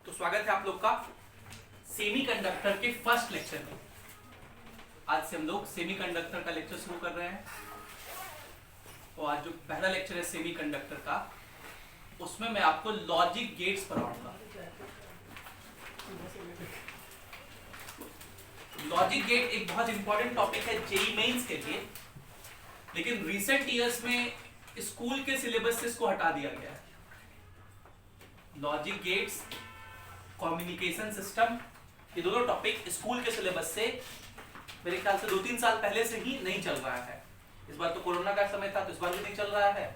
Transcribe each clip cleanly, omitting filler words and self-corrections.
तो स्वागत है आप लोग का सेमीकंडक्टर के फर्स्ट लेक्चर में। आज से हम लोग सेमीकंडक्टर का लेक्चर शुरू कर रहे हैं। तो आज जो पहला लेक्चर है सेमीकंडक्टर का, उसमें मैं आपको लॉजिक गेट्स पढ़ाऊंगा। लॉजिक गेट एक बहुत इंपॉर्टेंट टॉपिक है जेईई मेंस के लिए, लेकिन रिसेंट ईयर्स में स्कूल के सिलेबस से इसको हटा दिया गया है। लॉजिक गेट्स, कम्युनिकेशन सिस्टम, ये दोनों टॉपिक स्कूल के सिलेबस से मेरे ख्याल से 2-3 साल पहले से ही नहीं चल रहा है। इस बार तो कोरोना का समय था तो इस बार भी नहीं चल रहा है,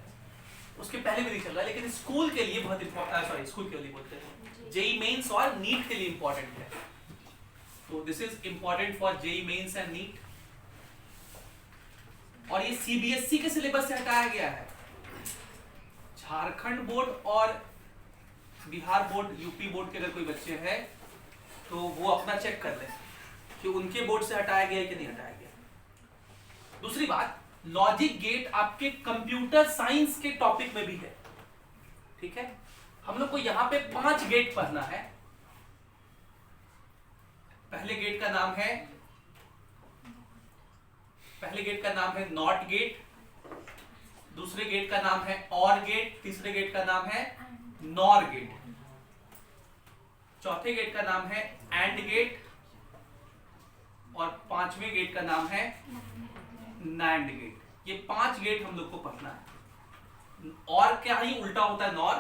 उसके पहले भी नहीं चल रहा है, लेकिन स्कूल के लिए बहुत इंपॉर्टेंट, स्कूल के लिए बोलते हैं जेईई मेंस और नीट के लिए इंपॉर्टेंट है। तो this is important for JEE Mains and NEET. और ये सीबीएसई के सिलेबस से हटाया गया है। झारखंड बोर्ड और बिहार बोर्ड, यूपी बोर्ड के अगर कोई बच्चे हैं तो वो अपना चेक कर लें कि उनके बोर्ड से हटाया गया है कि नहीं हटाया गया। दूसरी बात, लॉजिक गेट आपके कंप्यूटर साइंस के टॉपिक में भी है, ठीक है। हम लोग को यहां पे 5 गेट पढ़ना है। पहले गेट का नाम है नॉट गेट, दूसरे गेट का नाम है और गेट, तीसरे गेट का नाम है नॉर गेट, चौथे गेट का नाम है एंड गेट और 5वें गेट का नाम है नैंड गेट। ये 5 गेट हम लोग को पढ़ना है। और क्या ही उल्टा होता है नॉर,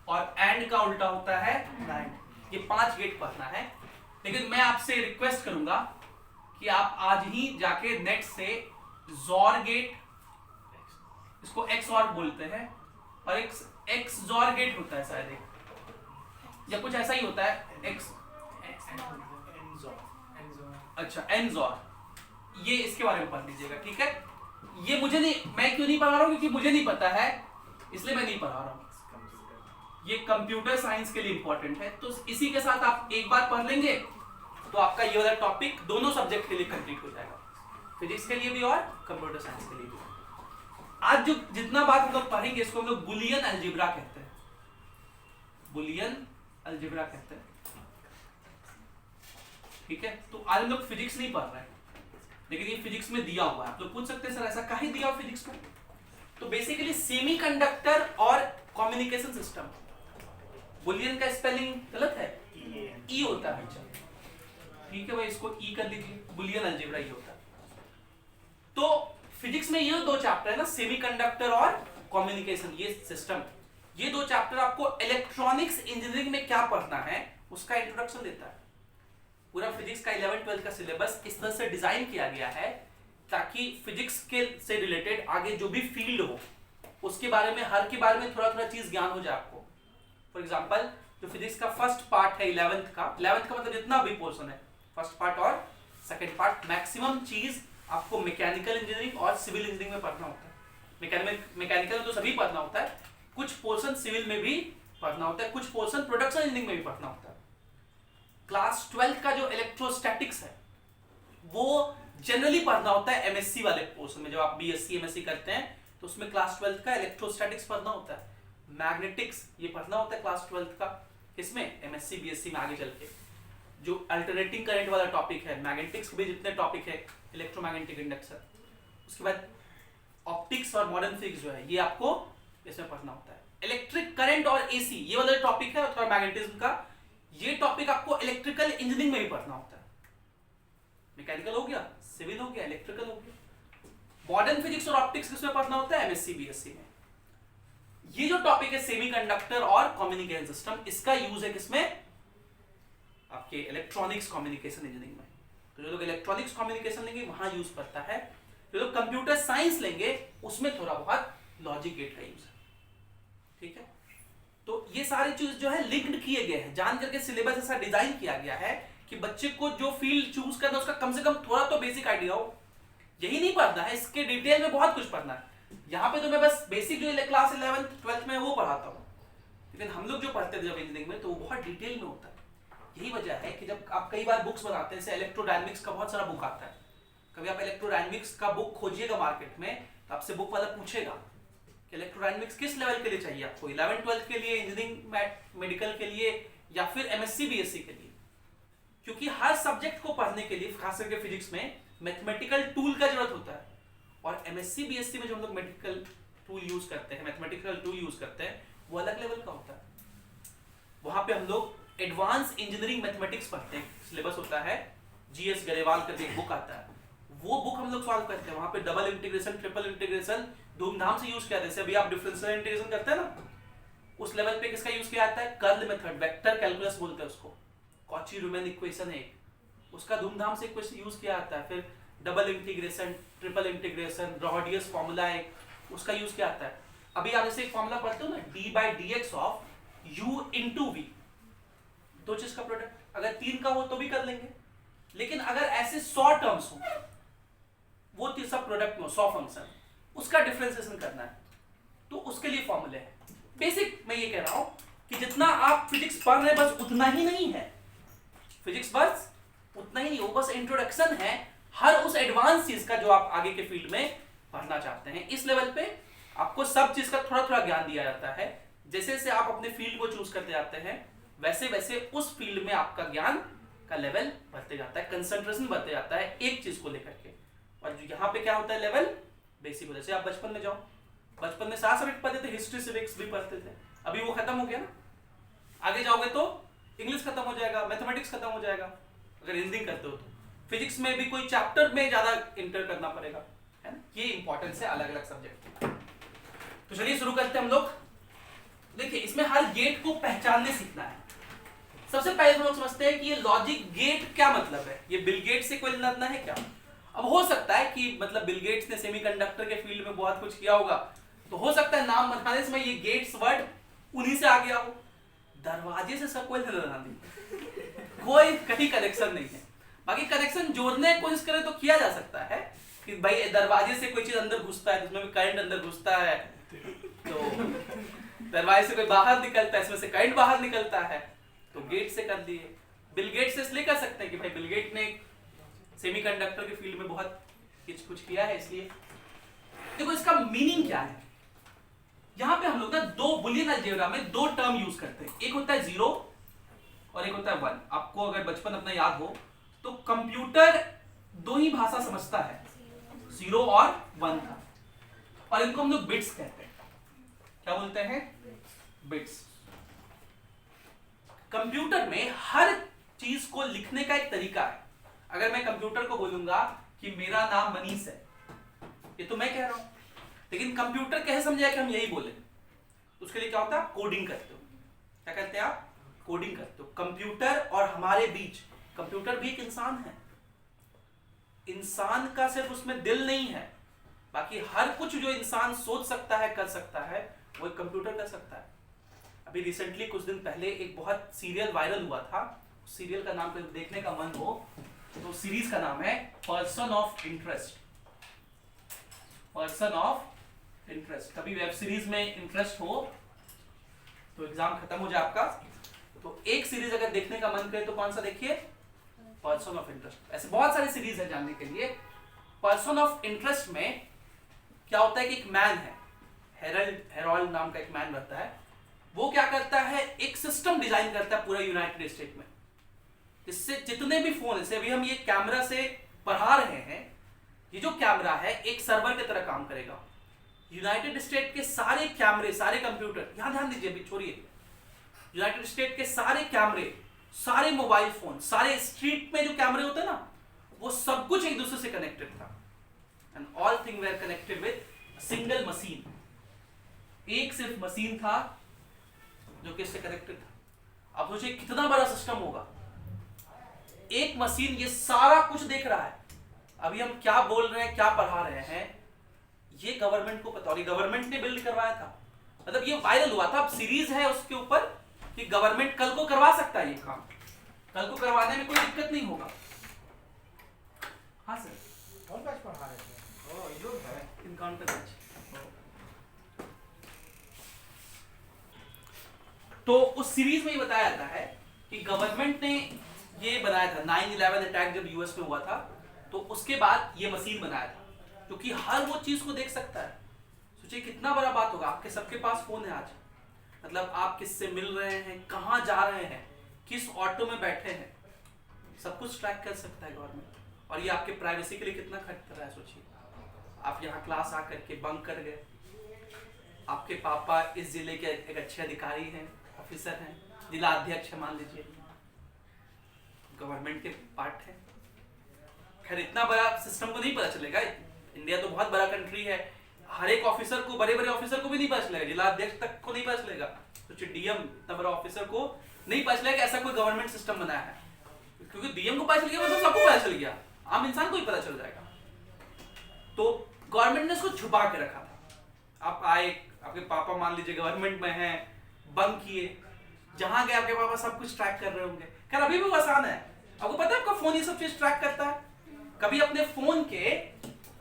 और एंड का उल्टा होता है नैंड। ये 5 गेट पढ़ना है। लेकिन मैं आपसे रिक्वेस्ट करूंगा कि आप आज ही जाके नेट से जॉर गेट, इसको एक्स और बोलते हैं, और एक्स जॉर गेट होता है शायद एक, या कुछ ऐसा ही होता है एक्स, अच्छा एनजॉर, ये इसके बारे में पढ़ लीजिएगा, ठीक है। ये मुझे नहीं, मैं क्यों नहीं पढ़ा रहा हूं, क्योंकि मुझे नहीं पता है इसलिए मैं नहीं पढ़ा रहा हूं। ये कंप्यूटर साइंस के लिए इंपॉर्टेंट है, तो इसी के साथ आप एक बार पढ़ लेंगे तो आपका ये वाला टॉपिक दोनों सब्जेक्ट के लिए कंप्लीट हो जाएगा, फिजिक्स के लिए भी और कंप्यूटर साइंस के लिए भी। आज जो जितना बात हम लोग पढ़ेंगे इसको हम लोग बुलियन अलजेब्रा कहते हैं। बुलियन अलजेब्रा कहते हैं, ठीक है। तो आज हम लोग फिजिक्स नहीं पढ़ रहे हैं, लेकिन ये फिजिक्स में दिया हुआ है। आप लोग पूछ सकते हैं सर ऐसा काहे दिया हुआ फिजिक्स में? तो बेसिकली सेमीकंडक्टर और कम्युनिकेशन सिस्टम, बुलियन का स्पेलिंग गलत है, ई होता है बच्चा, ठीक है भाई, इसको ई कर लीजिए, बुलियन अलजेब्रा ये होता है। तो फिजिक्स में ये 2 चैप्टर है ना, सेमीकंडक्टर और कम्युनिकेशन, ये सिस्टम, ये 2 चैप्टर आपको इलेक्ट्रॉनिक्स इंजीनियरिंग में क्या पढ़ना है उसका इंट्रोडक्शन देता है। पूरा फिजिक्स का 11-12 का सिलेबस इस तरह से डिजाइन किया गया है ताकि फिजिक्स के से रिलेटेड आगे जो भी फील्ड हो उसके बारे में, हर के बारे में थोड़ा थोड़ा चीज ज्ञान हो जाए आपको। फॉर एग्जांपल जो फिजिक्स का फर्स्ट पार्ट है 11th का मतलब जितना भी पोर्शन है, फर्स्ट पार्ट और सेकेंड पार्ट, मैक्सिमम चीज आपको मैकेनिकल इंजीनियरिंग और सिविल इंजीनियरिंग में पढ़ना होता है। मैकेनिकल में तो सभी पढ़ना होता है, कुछ पोर्शन सिविल में भी पढ़ना होता है, कुछ पोर्शन प्रोडक्शन इंजीनियरिंग में भी पढ़ना होता है। क्लास 12 का जो इलेक्ट्रोस्टैटिक्स है वो जनरली पढ़ना होता है एमएससी वाले पोर्शन में। जब आप बीएससी एमएससी करते हैं तो उसमें क्लास 12 का इलेक्ट्रोस्टैटिक्स पढ़ना होता है। मैग्नेटिक्स ये पढ़ना होता है क्लास 12 का, इसमें एमएससी बीएससी में आगे चल के। जो अल्टरनेटिंग करंट वाला टॉपिक है, मैग्नेटिक्स के भी जितने टॉपिक है, इलेक्ट्रोमैग्नेटिक इंडक्शन, उसके बाद ऑप्टिक्स और मॉडर्न फिजिक्स जो है ये आपको इसमें पढ़ना होता है। इलेक्ट्रिक करंट और एसी ये वाला टॉपिक है, और मैग्नेटिज्म का ये टॉपिक आपको इलेक्ट्रिकल इंजीनियरिंग में भी पढ़ना होता है। मैकेनिकल हो गया, सिविल हो गया, इलेक्ट्रिकल हो गया। मॉडर्न फिजिक्स और ऑप्टिक्स किसमें पढ़ना होता है? एमएससी बीएससी में। ये जो टॉपिक है सेमीकंडक्टर और कम्युनिकेशन सिस्टम, इसका यूज है किसमें? आपके इलेक्ट्रॉनिक्स कम्युनिकेशन इंजीनियरिंग में। तो जो लोग इलेक्ट्रॉनिक्स कम्युनिकेशन लेंगे वहां यूज पड़ता है, जो लोग कंप्यूटर साइंस लेंगे उसमें थोड़ा बहुत लॉजिक गेट का यूज है, ठीक है। तो ये सारी चीज जो है लिंक्ड किए गए हैं, जान करके सिलेबस ऐसा डिजाइन किया गया है कि बच्चे को जो फील्ड चूज करना है उसका कम से कम थोड़ा तो बेसिक आइडिया हो। यही नहीं पढ़ना है, इसके डिटेल में बहुत कुछ पढ़ना है। यहाँ पे तो मैं बस बेसिक जो क्लास 11th-12th में वो पढ़ाता हूँ, लेकिन हम लोग जो पढ़ते थे जब इंजीनियरिंग में तो वो बहुत डिटेल में होता है। यही वजह है कि जब आप कई बार बुक्स बनाते हैं, जैसे इलेक्ट्रोडायनेमिक्स का बहुत सारा बुक आता है, कभी आप इलेक्ट्रोडायनेमिक्स का बुक खोजिएगा मार्केट में तो आपसे बुक वाला पूछेगा कि इलेक्ट्रोडायनेमिक्स किस लेवल के लिए चाहिए आपको, 11th-12th के लिए, इंजीनियरिंग मेडिकल के लिए, या फिर एमएससी बीएससी के लिए, क्योंकि हर सब्जेक्ट को पढ़ने के लिए खास करके फिजिक्स में मैथमेटिकल टूल का जरूरत होता है। और एमएससी बीएससी में जो हम लोग मैथमेटिकल टूल यूज करते हैं वो अलग लेवल का होता है। वहां पे हम लोग एडवांस इंजीनियरिंग मैथमेटिक्स पढ़ते हैं, सिलेबस होता है, जीएस गरेवाल करके एक बुक आता है, वो बुक हम लोग सॉल्व करते हैं। वहां पे डबल इंटीग्रेशन, ट्रिपल इंटीग्रेशन धूमधाम से यूज किया जाता है। जैसे अभी आप डिफरेंशियल इंटीग्रेशन करते हैं ना, उस लेवल पे किसका यूज किया जाता है? कर्ल मेथड, वेक्टर कैलकुलस बोलते हैं उसको, कॉची रीमैन इक्वेशन है उसका धूमधाम से यूज किया जाता है। फिर डबल इंटीग्रेशन, ट्रिपल इंटीग्रेशन, ब्रॉडियस फॉर्मूला है उसका यूज किया जाता है। अभी आप जैसे एक फॉर्मूला पढ़ते हो ना, d/dx of u into v, दो चीज का प्रोडक्ट, अगर 3 का हो तो भी कर लेंगे, लेकिन अगर ऐसे 100 टर्म्स हो, वो सब प्रोडक्ट में 100 फंक्शन, उसका डिफरेंशिएशन करना है, तो उसके लिए फॉर्मूले है। बेसिक मैं ये कह रहा हूं कि जितना आप फिजिक्स पढ़ रहे हैं बस उतना ही नहीं है, फिजिक्स बस उतना ही नहीं, वो बस इंट्रोडक्शन है हर उस एडवांस चीज का जो आप आगे के फील्ड में पढ़ना चाहते हैं। इस लेवल पे आपको सब चीज का थोड़ा थोड़ा ज्ञान दिया जाता है। जैसे जैसे आप अपने फील्ड को चूज करते जाते हैं, वैसे वैसे उस फील्ड में आपका ज्ञान का लेवल बढ़ते जाता है, कंसंट्रेशन बढ़ते जाता है एक चीज को लेकर के। और यहाँ पे क्या होता है, लेवल बेसिक होता है। जैसे आप बचपन में जाओ, बचपन में सारा सब्जेक्ट पढ़ते थे, हिस्ट्री सिविक्स भी पढ़ते थे, अभी वो खत्म हो गया ना। आगे जाओगे तो इंग्लिश खत्म हो जाएगा, मैथमेटिक्स खत्म हो जाएगा, अगर इंजीनियरिंग करते हो तो फिजिक्स में भी कोई चैप्टर में ज्यादा इंटर करना पड़ेगा, है ना। ये इंपॉर्टेंस है अलग अलग सब्जेक्ट। तो चलिए शुरू करते हैं हम लोग। देखिए इसमें हर गेट को पहचानने सीखना है। सबसे पहले हम लोग समझते हैं कि ये लॉजिक गेट क्या मतलब है, ये बिल गेट से कोई लेना है क्या। अब हो सकता है कि मतलब बिल गेट्स ने सेमीकंडक्टर के फील्ड में बहुत कुछ किया होगा, तो हो सकता है नाम बताने समय ये गेट्स वर्ड उन्हीं से आ गया हो। दरवाजे से सब कोई लेना नहीं, कोई कहीं कनेक्शन नहीं है। बाकी कनेक्शन जोड़ने की कोशिश करें तो किया जा सकता है कि भाई दरवाजे से कोई चीज अंदर घुसता है, उसमें भी करंट अंदर घुसता है, तो दरवाजे से कोई बाहर निकलता है, इसमें से करंट बाहर निकलता है, तो गेट से कर दिए। बिल गेट से इसलिए कर सकते हैं कि भाई बिल गेट ने सेमीकंडक्टर के फील्ड में बहुत कुछ किया है, इसलिए। देखो इसका मीनिंग क्या है, यहां पे हम लोग ना दो बुलियन अलजेब्रा में दो टर्म यूज करते हैं, एक होता है 0 और एक होता है 1। आपको अगर बचपन अपना याद हो तो कंप्यूटर दो ही भाषा समझता है, 0 और 1 था, और इनको हम लोग बिट्स कहते हैं। क्या बोलते हैं? बिट्स। कंप्यूटर में हर चीज को लिखने का एक तरीका है। अगर मैं कंप्यूटर को बोलूंगा कि मेरा नाम मनीष है, ये तो मैं कह रहा हूं, लेकिन कंप्यूटर कैसे समझेगा कि हम यही बोले, तो उसके लिए क्या होता है, कोडिंग करते हो। क्या करते हैं आप? कोडिंग करते हो। कंप्यूटर और हमारे बीच, कंप्यूटर भी एक इंसान है, इंसान का सिर्फ उसमें दिल नहीं है, बाकी हर कुछ जो इंसान सोच सकता है, कर सकता है, वो एक कंप्यूटर कर सकता है। अभी रिसेंटली कुछ दिन पहले एक बहुत सीरियल वायरल हुआ था, सीरियल का नाम देखने का मन हो तो सीरीज का नाम है person of interest. Person of interest. कभी वेब सीरीज में इंटरेस्ट हो तो एग्जाम खत्म हो जाए आपका, तो एक सीरीज अगर देखने का मन करे तो कौन सा देखिए, पर्सन ऑफ इंटरेस्ट। ऐसे बहुत सारी सीरीज है जानने के लिए। पर्सन ऑफ इंटरेस्ट में क्या होता है कि एक मैन है, हेरोल्ड नाम का एक मैन रहता है, वो क्या करता है, एक सिस्टम डिजाइन करता है पूरा यूनाइटेड स्टेट में, इससे जितने भी फोन, जैसे अभी हम ये कैमरा से पढ़ा रहे हैं, ये जो कैमरा है एक सर्वर की तरह काम करेगा। यूनाइटेड स्टेट के सारे कैमरे, सारे कंप्यूटर, यहां ध्यान दीजिए, अभी छोड़िए, यूनाइटेड स्टेट के सारे कैमरे, सारे मोबाइल फोन, सारे स्ट्रीट में जो कैमरे होते हैं ना, वो सब कुछ एक दूसरे से कनेक्टेड था, and all thing were connected with single machine. एक सिर्फ मशीन था जो कि इससे कनेक्टेड था। अब सोचिए कितना बड़ा सिस्टम होगा, एक मशीन ये सारा कुछ देख रहा है। अभी हम क्या बोल रहे हैं, क्या पढ़ा रहे हैं, ये गवर्नमेंट को पता, और ये गवर्नमेंट ने बिल्ड करवाया था, मतलब ये वायरल हुआ था। अब सीरीज है उसके ऊपर कि गवर्नमेंट कल को करवा सकता है ये काम, कल को करवाने में कोई दिक्कत नहीं होगा। हाँ सर, कौन बैच पढ़ा रहे थे? ओह ये है इनकाउंटर बैच। तो उस सीरीज में ये बताया जाता है कि गवर्नमेंट ने ये बनाया था, 9/11 अटैक जब यूएस में हुआ था, तो उसके बाद ये मशीन बनाया था, क्योंकि हर वो चीज को देख सकता है। सोचिए कितना बड़ा बात होगा, आपके सबके पास फोन है आज, मतलब आप किससे मिल रहे हैं, कहां जा रहे हैं, किस ऑटो में बैठे हैं, सब कुछ ट्रैक कर सकता है गवर्नमेंट। और ये आपके प्राइवेसी के लिए कितना खतरा है सोचिए। आप यहाँ क्लास आकर के बंक कर गए, आपके पापा इस जिले के एक अच्छे अधिकारी हैं, ऑफिसर हैं, जिला अध्यक्ष है मान लीजिए, गवर्नमेंट के पार्ट है। खैर इतना बड़ा सिस्टम को नहीं पता चलेगा, इंडिया तो बहुत बड़ा कंट्री है, हर एक ऑफिसर को, बड़े बड़े ऑफिसर को भी नहीं पता चलेगा, जिला अध्यक्ष तक को नहीं पता चलेगा, तो डीएम इतना बड़ा ऑफिसर को नहीं पता चलेगा ऐसा कोई गवर्नमेंट सिस्टम बनाया है। क्योंकि डीएम को पता चल गया मतलब सबको पता चल गया, आम इंसान को ही पता चल जाएगा। तो गवर्नमेंट ने इसको छुपा के रखा था। आप आए, आपके पापा मान लीजिए गवर्नमेंट में हैं, बंक किए, जहां गए आपके पापा सब कुछ ट्रैक कर रहे होंगे। खैर अभी भी वो आसान है, आपको पता है आपका फोन ये सब चीज ट्रैक करता है। कभी अपने फोन के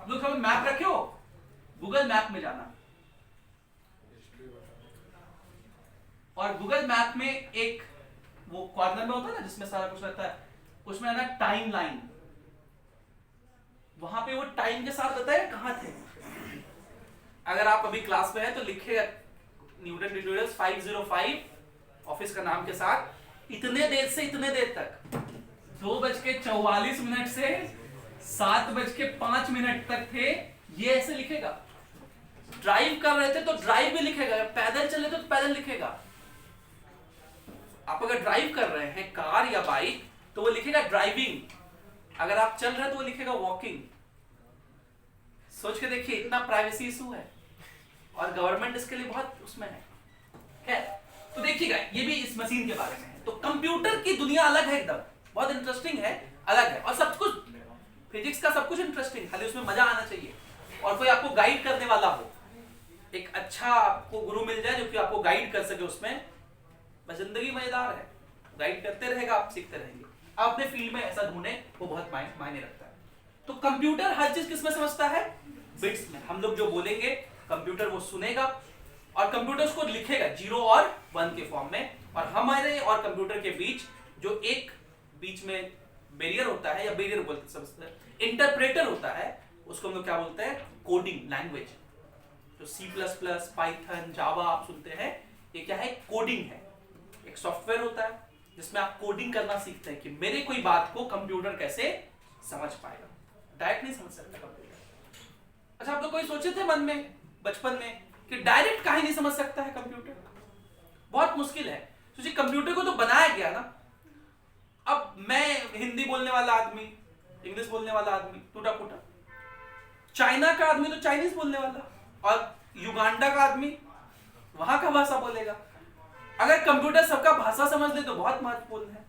आप लोग कभी मैप रखे हो, गूगल मैप में जाना, और गूगल मैप में एक वो कॉर्नर में होता है ना जिसमें सारा कुछ रहता है, उसमें है ना टाइम लाइन, वहां पे वो टाइम के साथ बताएगा कहां थे। अगर आप अभी क्लास में हैं तो लिखेगा न्यूटन ट्यूटोरियल्स 505 ऑफिस का नाम के साथ, इतने देर से इतने देर तक 2:44 से 7:05 तक थे, ये ऐसे लिखेगा। ड्राइव कर रहे थे तो ड्राइव भी लिखेगा, पैदल चले तो पैदल लिखेगा। आप अगर ड्राइव कर रहे हैं कार या बाइक तो वो लिखेगा ड्राइविंग, अगर आप चल रहे हैं तो वो लिखेगा वॉकिंग। सोच के देखिए इतना प्राइवेसी इशू है और गवर्नमेंट इसके लिए बहुत उसमें है। तो देखिएगा ये भी इस मशीन के बारे में है। तो कंप्यूटर की दुनिया अलग है एकदम, बहुत इंटरेस्टिंग है, अलग है। और सब कुछ फिजिक्स का सब कुछ इंटरेस्टिंग, खाली उसमें मजा आना चाहिए और कोई आपको गाइड करने वाला हो, एक अच्छा आपको गुरु मिल जाए जो कि आपको गाइड कर सके उसमें, बस जिंदगी मजेदार है। गाइड करते रहेगा, आप सीखते रहेंगे। आप अपने फील्ड में ऐसा ढूंढे, वो बहुत मायने रखता है। तो कंप्यूटर हर चीज किसमें समझता है? बिट्स में। हम लोग जो बोलेंगे कंप्यूटर वो सुनेगा और कंप्यूटर उसको लिखेगा 0 और 1 के फॉर्म में। और हमारे और कंप्यूटर के बीच जो एक बीच में बैरियर होता है, या बैरियर बोलते समझते हैं, इंटरप्रेटर होता है, उसको हम लोग क्या बोलते हैं? Coding language. जो C++, पाइथन, जावा आप सुनते हैं, ये क्या है? कोडिंग है। एक सॉफ्टवेयर होता है जिसमें आप कोडिंग करना सीखते हैं कि मेरे कोई बात को कंप्यूटर कैसे समझ पाएगा। डायरेक्ट नहीं समझ सकता कंप्यूटर। अच्छा, आप लोग कोई सोचे थे मन में बचपन में कि डायरेक्ट काहे नहीं समझ सकता है कंप्यूटर? बहुत मुश्किल है। सोचिए कंप्यूटर को तो बनाया गया ना, अब मैं हिंदी बोलने वाला आदमी, इंग्लिश बोलने वाला आदमी टूटा फूटा, चाइना का आदमी तो चाइनीज बोलने वाला, और युगांडा का आदमी वहां का भाषा बोलेगा। अगर कंप्यूटर सबका भाषा समझ ले तो बहुत महत्वपूर्ण है।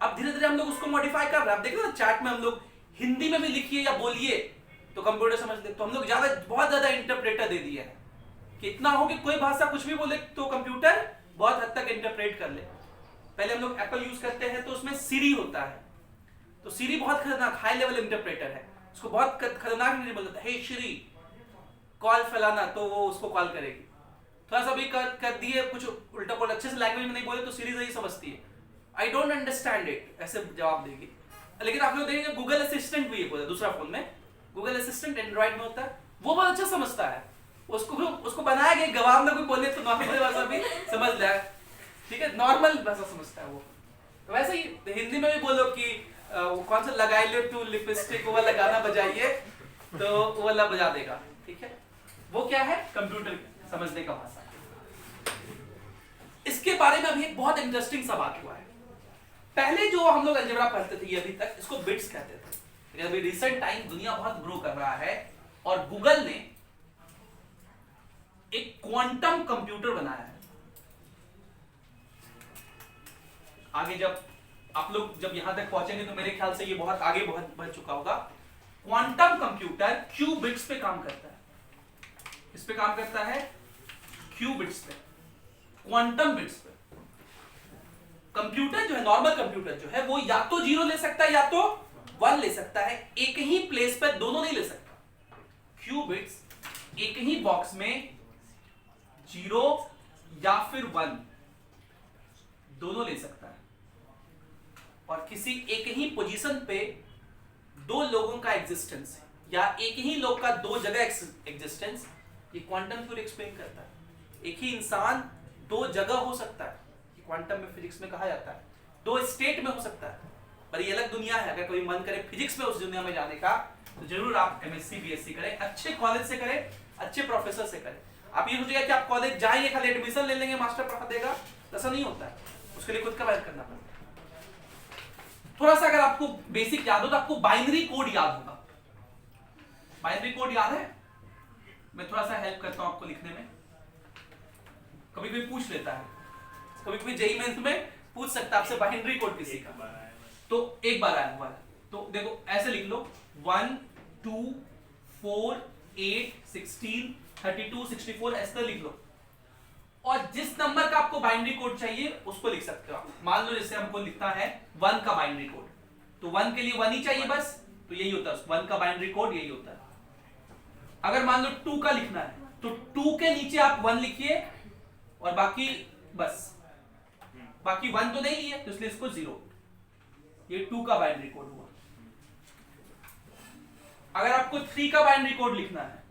अब धीरे धीरे हम लोग उसको मॉडिफाई कर रहे हैं। आप देखिए ना चैट में हम लोग हिंदी में भी लिखिए या बोलिए तो कंप्यूटर समझ ले। तो हम लोग बहुत ज्यादा इंटरप्रेटर दे दिया है कि इतना हो कि कोई भाषा कुछ भी बोले तो कंप्यूटर बहुत हद तक इंटरप्रेट कर ले। पहले हम लोग एप्पल यूज करते हैं तो उसमें सीरी होता है, तो सीरी बहुत खतरनाक हाई लेवल इंटरप्रेटर है, उसको बहुत खतरनाक नहीं बोलता, हे श्री कॉल फलाना, तो वो उसको कॉल करेगी। थोड़ा सा भी कर दिए कुछ उल्टा पुल्टा अच्छे से लैंग्वेज में नहीं बोले तो सीरीज यही समझती है, आई डोंट अंडरस्टैंड इट, ऐसे जवाब देगी। लेकिन आप लोग देखेंगे गूगल असिस्टेंट भी बोला दूसरा फोन में, गूगल असिस्टेंट एंड्रॉइड में होता है, वो बहुत अच्छा समझता है। उसको बनाया गया गवाह में कोई बोले तो नॉर्मल भाषा भी समझ ले, ठीक है, नॉर्मल भाषा समझता है वो। तो वैसे ही हिंदी में भी बोलो कि कौन सा लगाई लो टू लिपस्टिक, वो वाला गाना बजाइए तो वो वाला बजा देगा, ठीक है। वो क्या है? कंप्यूटर समझने का भाषा। इसके बारे में अभी एक बहुत इंटरेस्टिंग सा बात हुआ है। पहले जो हम लोग अलजेब्रा पढ़ते थे अभी तक इसको बिट्स कहते थे, लेकिन अभी रिसेंट टाइम दुनिया बहुत ग्रो कर रहा है और गूगल ने एक क्वांटम कंप्यूटर बनाया है। आगे जब आप लोग जब यहां तक पहुंचेंगे तो मेरे ख्याल से ये बहुत आगे बहुत बढ़ चुका होगा। क्वांटम कंप्यूटर क्यूबिट्स पे काम करता है। इस पे काम करता है क्यूबिट्स पे, क्वांटम बिट्स पे। कंप्यूटर जो है, नॉर्मल कंप्यूटर जो है, वो या तो 0 ले सकता है या तो 1 ले सकता है, एक ही प्लेस पे दोनों नहीं ले सकता। क्यूबिट्स एक ही बॉक्स में 0 या फिर 1 दोनों ले सकता है। और किसी एक ही पोजीशन पे दो लोगों का एग्जिस्टेंस या एक ही लोग का दो जगह एग्जिस्टेंस, ये क्वांटम थ्योरी एक्सप्लेन करता है। एक ही इंसान दो जगह हो सकता है, क्वांटम में फिजिक्स में कहा जाता है दो स्टेट में हो सकता है, पर ये अलग दुनिया है। अगर कोई मन करे फिजिक्स में उस दुनिया में जाने का तो जरूर आप एमएससी बीएससी करें, अच्छे कॉलेज से करें, अच्छे प्रोफेसर से करें। आप ये सोचिएगा कि आप कॉलेज जाएंगे खाली एडमिशन ले लेंगे मास्टर पढ़ा देगा, ऐसा नहीं होता है। उसके लिए खुद का मेहनत करना पड़ता है। थोड़ा सा अगर आपको बेसिक याद हो तो आपको बाइनरी कोड याद होगा। बाइनरी कोड याद है? मैं थोड़ा सा हेल्प करता हूं आपको लिखने में। कभी कोई पूछ लेता है, कभी कोई जेईई मेंस में पूछ सकता है आपसे बाइनरी कोड किसी का, तो एक बार आया हुआ है। तो देखो ऐसे लिख लो 1 2 4 8 16 32 64 ऐसे लिख लो, और जिस नंबर का आपको बाइनरी कोड चाहिए उसको लिख सकते हो आप। मान लो जैसे हमको लिखना है 1 का बाइनरी कोड, तो 1 के लिए 1 ही चाहिए बस, तो यही होता है 1 का बाइनरी कोड, यही होता है। अगर मान लो 2 का लिखना है तो 2 के नीचे आप 1 लिखिए और बाकी बस, बाकी 1 तो नहीं लिए तो इसलिए इसको 0, ये 2 का बाइनरी कोड हुआ। अगर आपको 3 का बाइनरी कोड लिखना है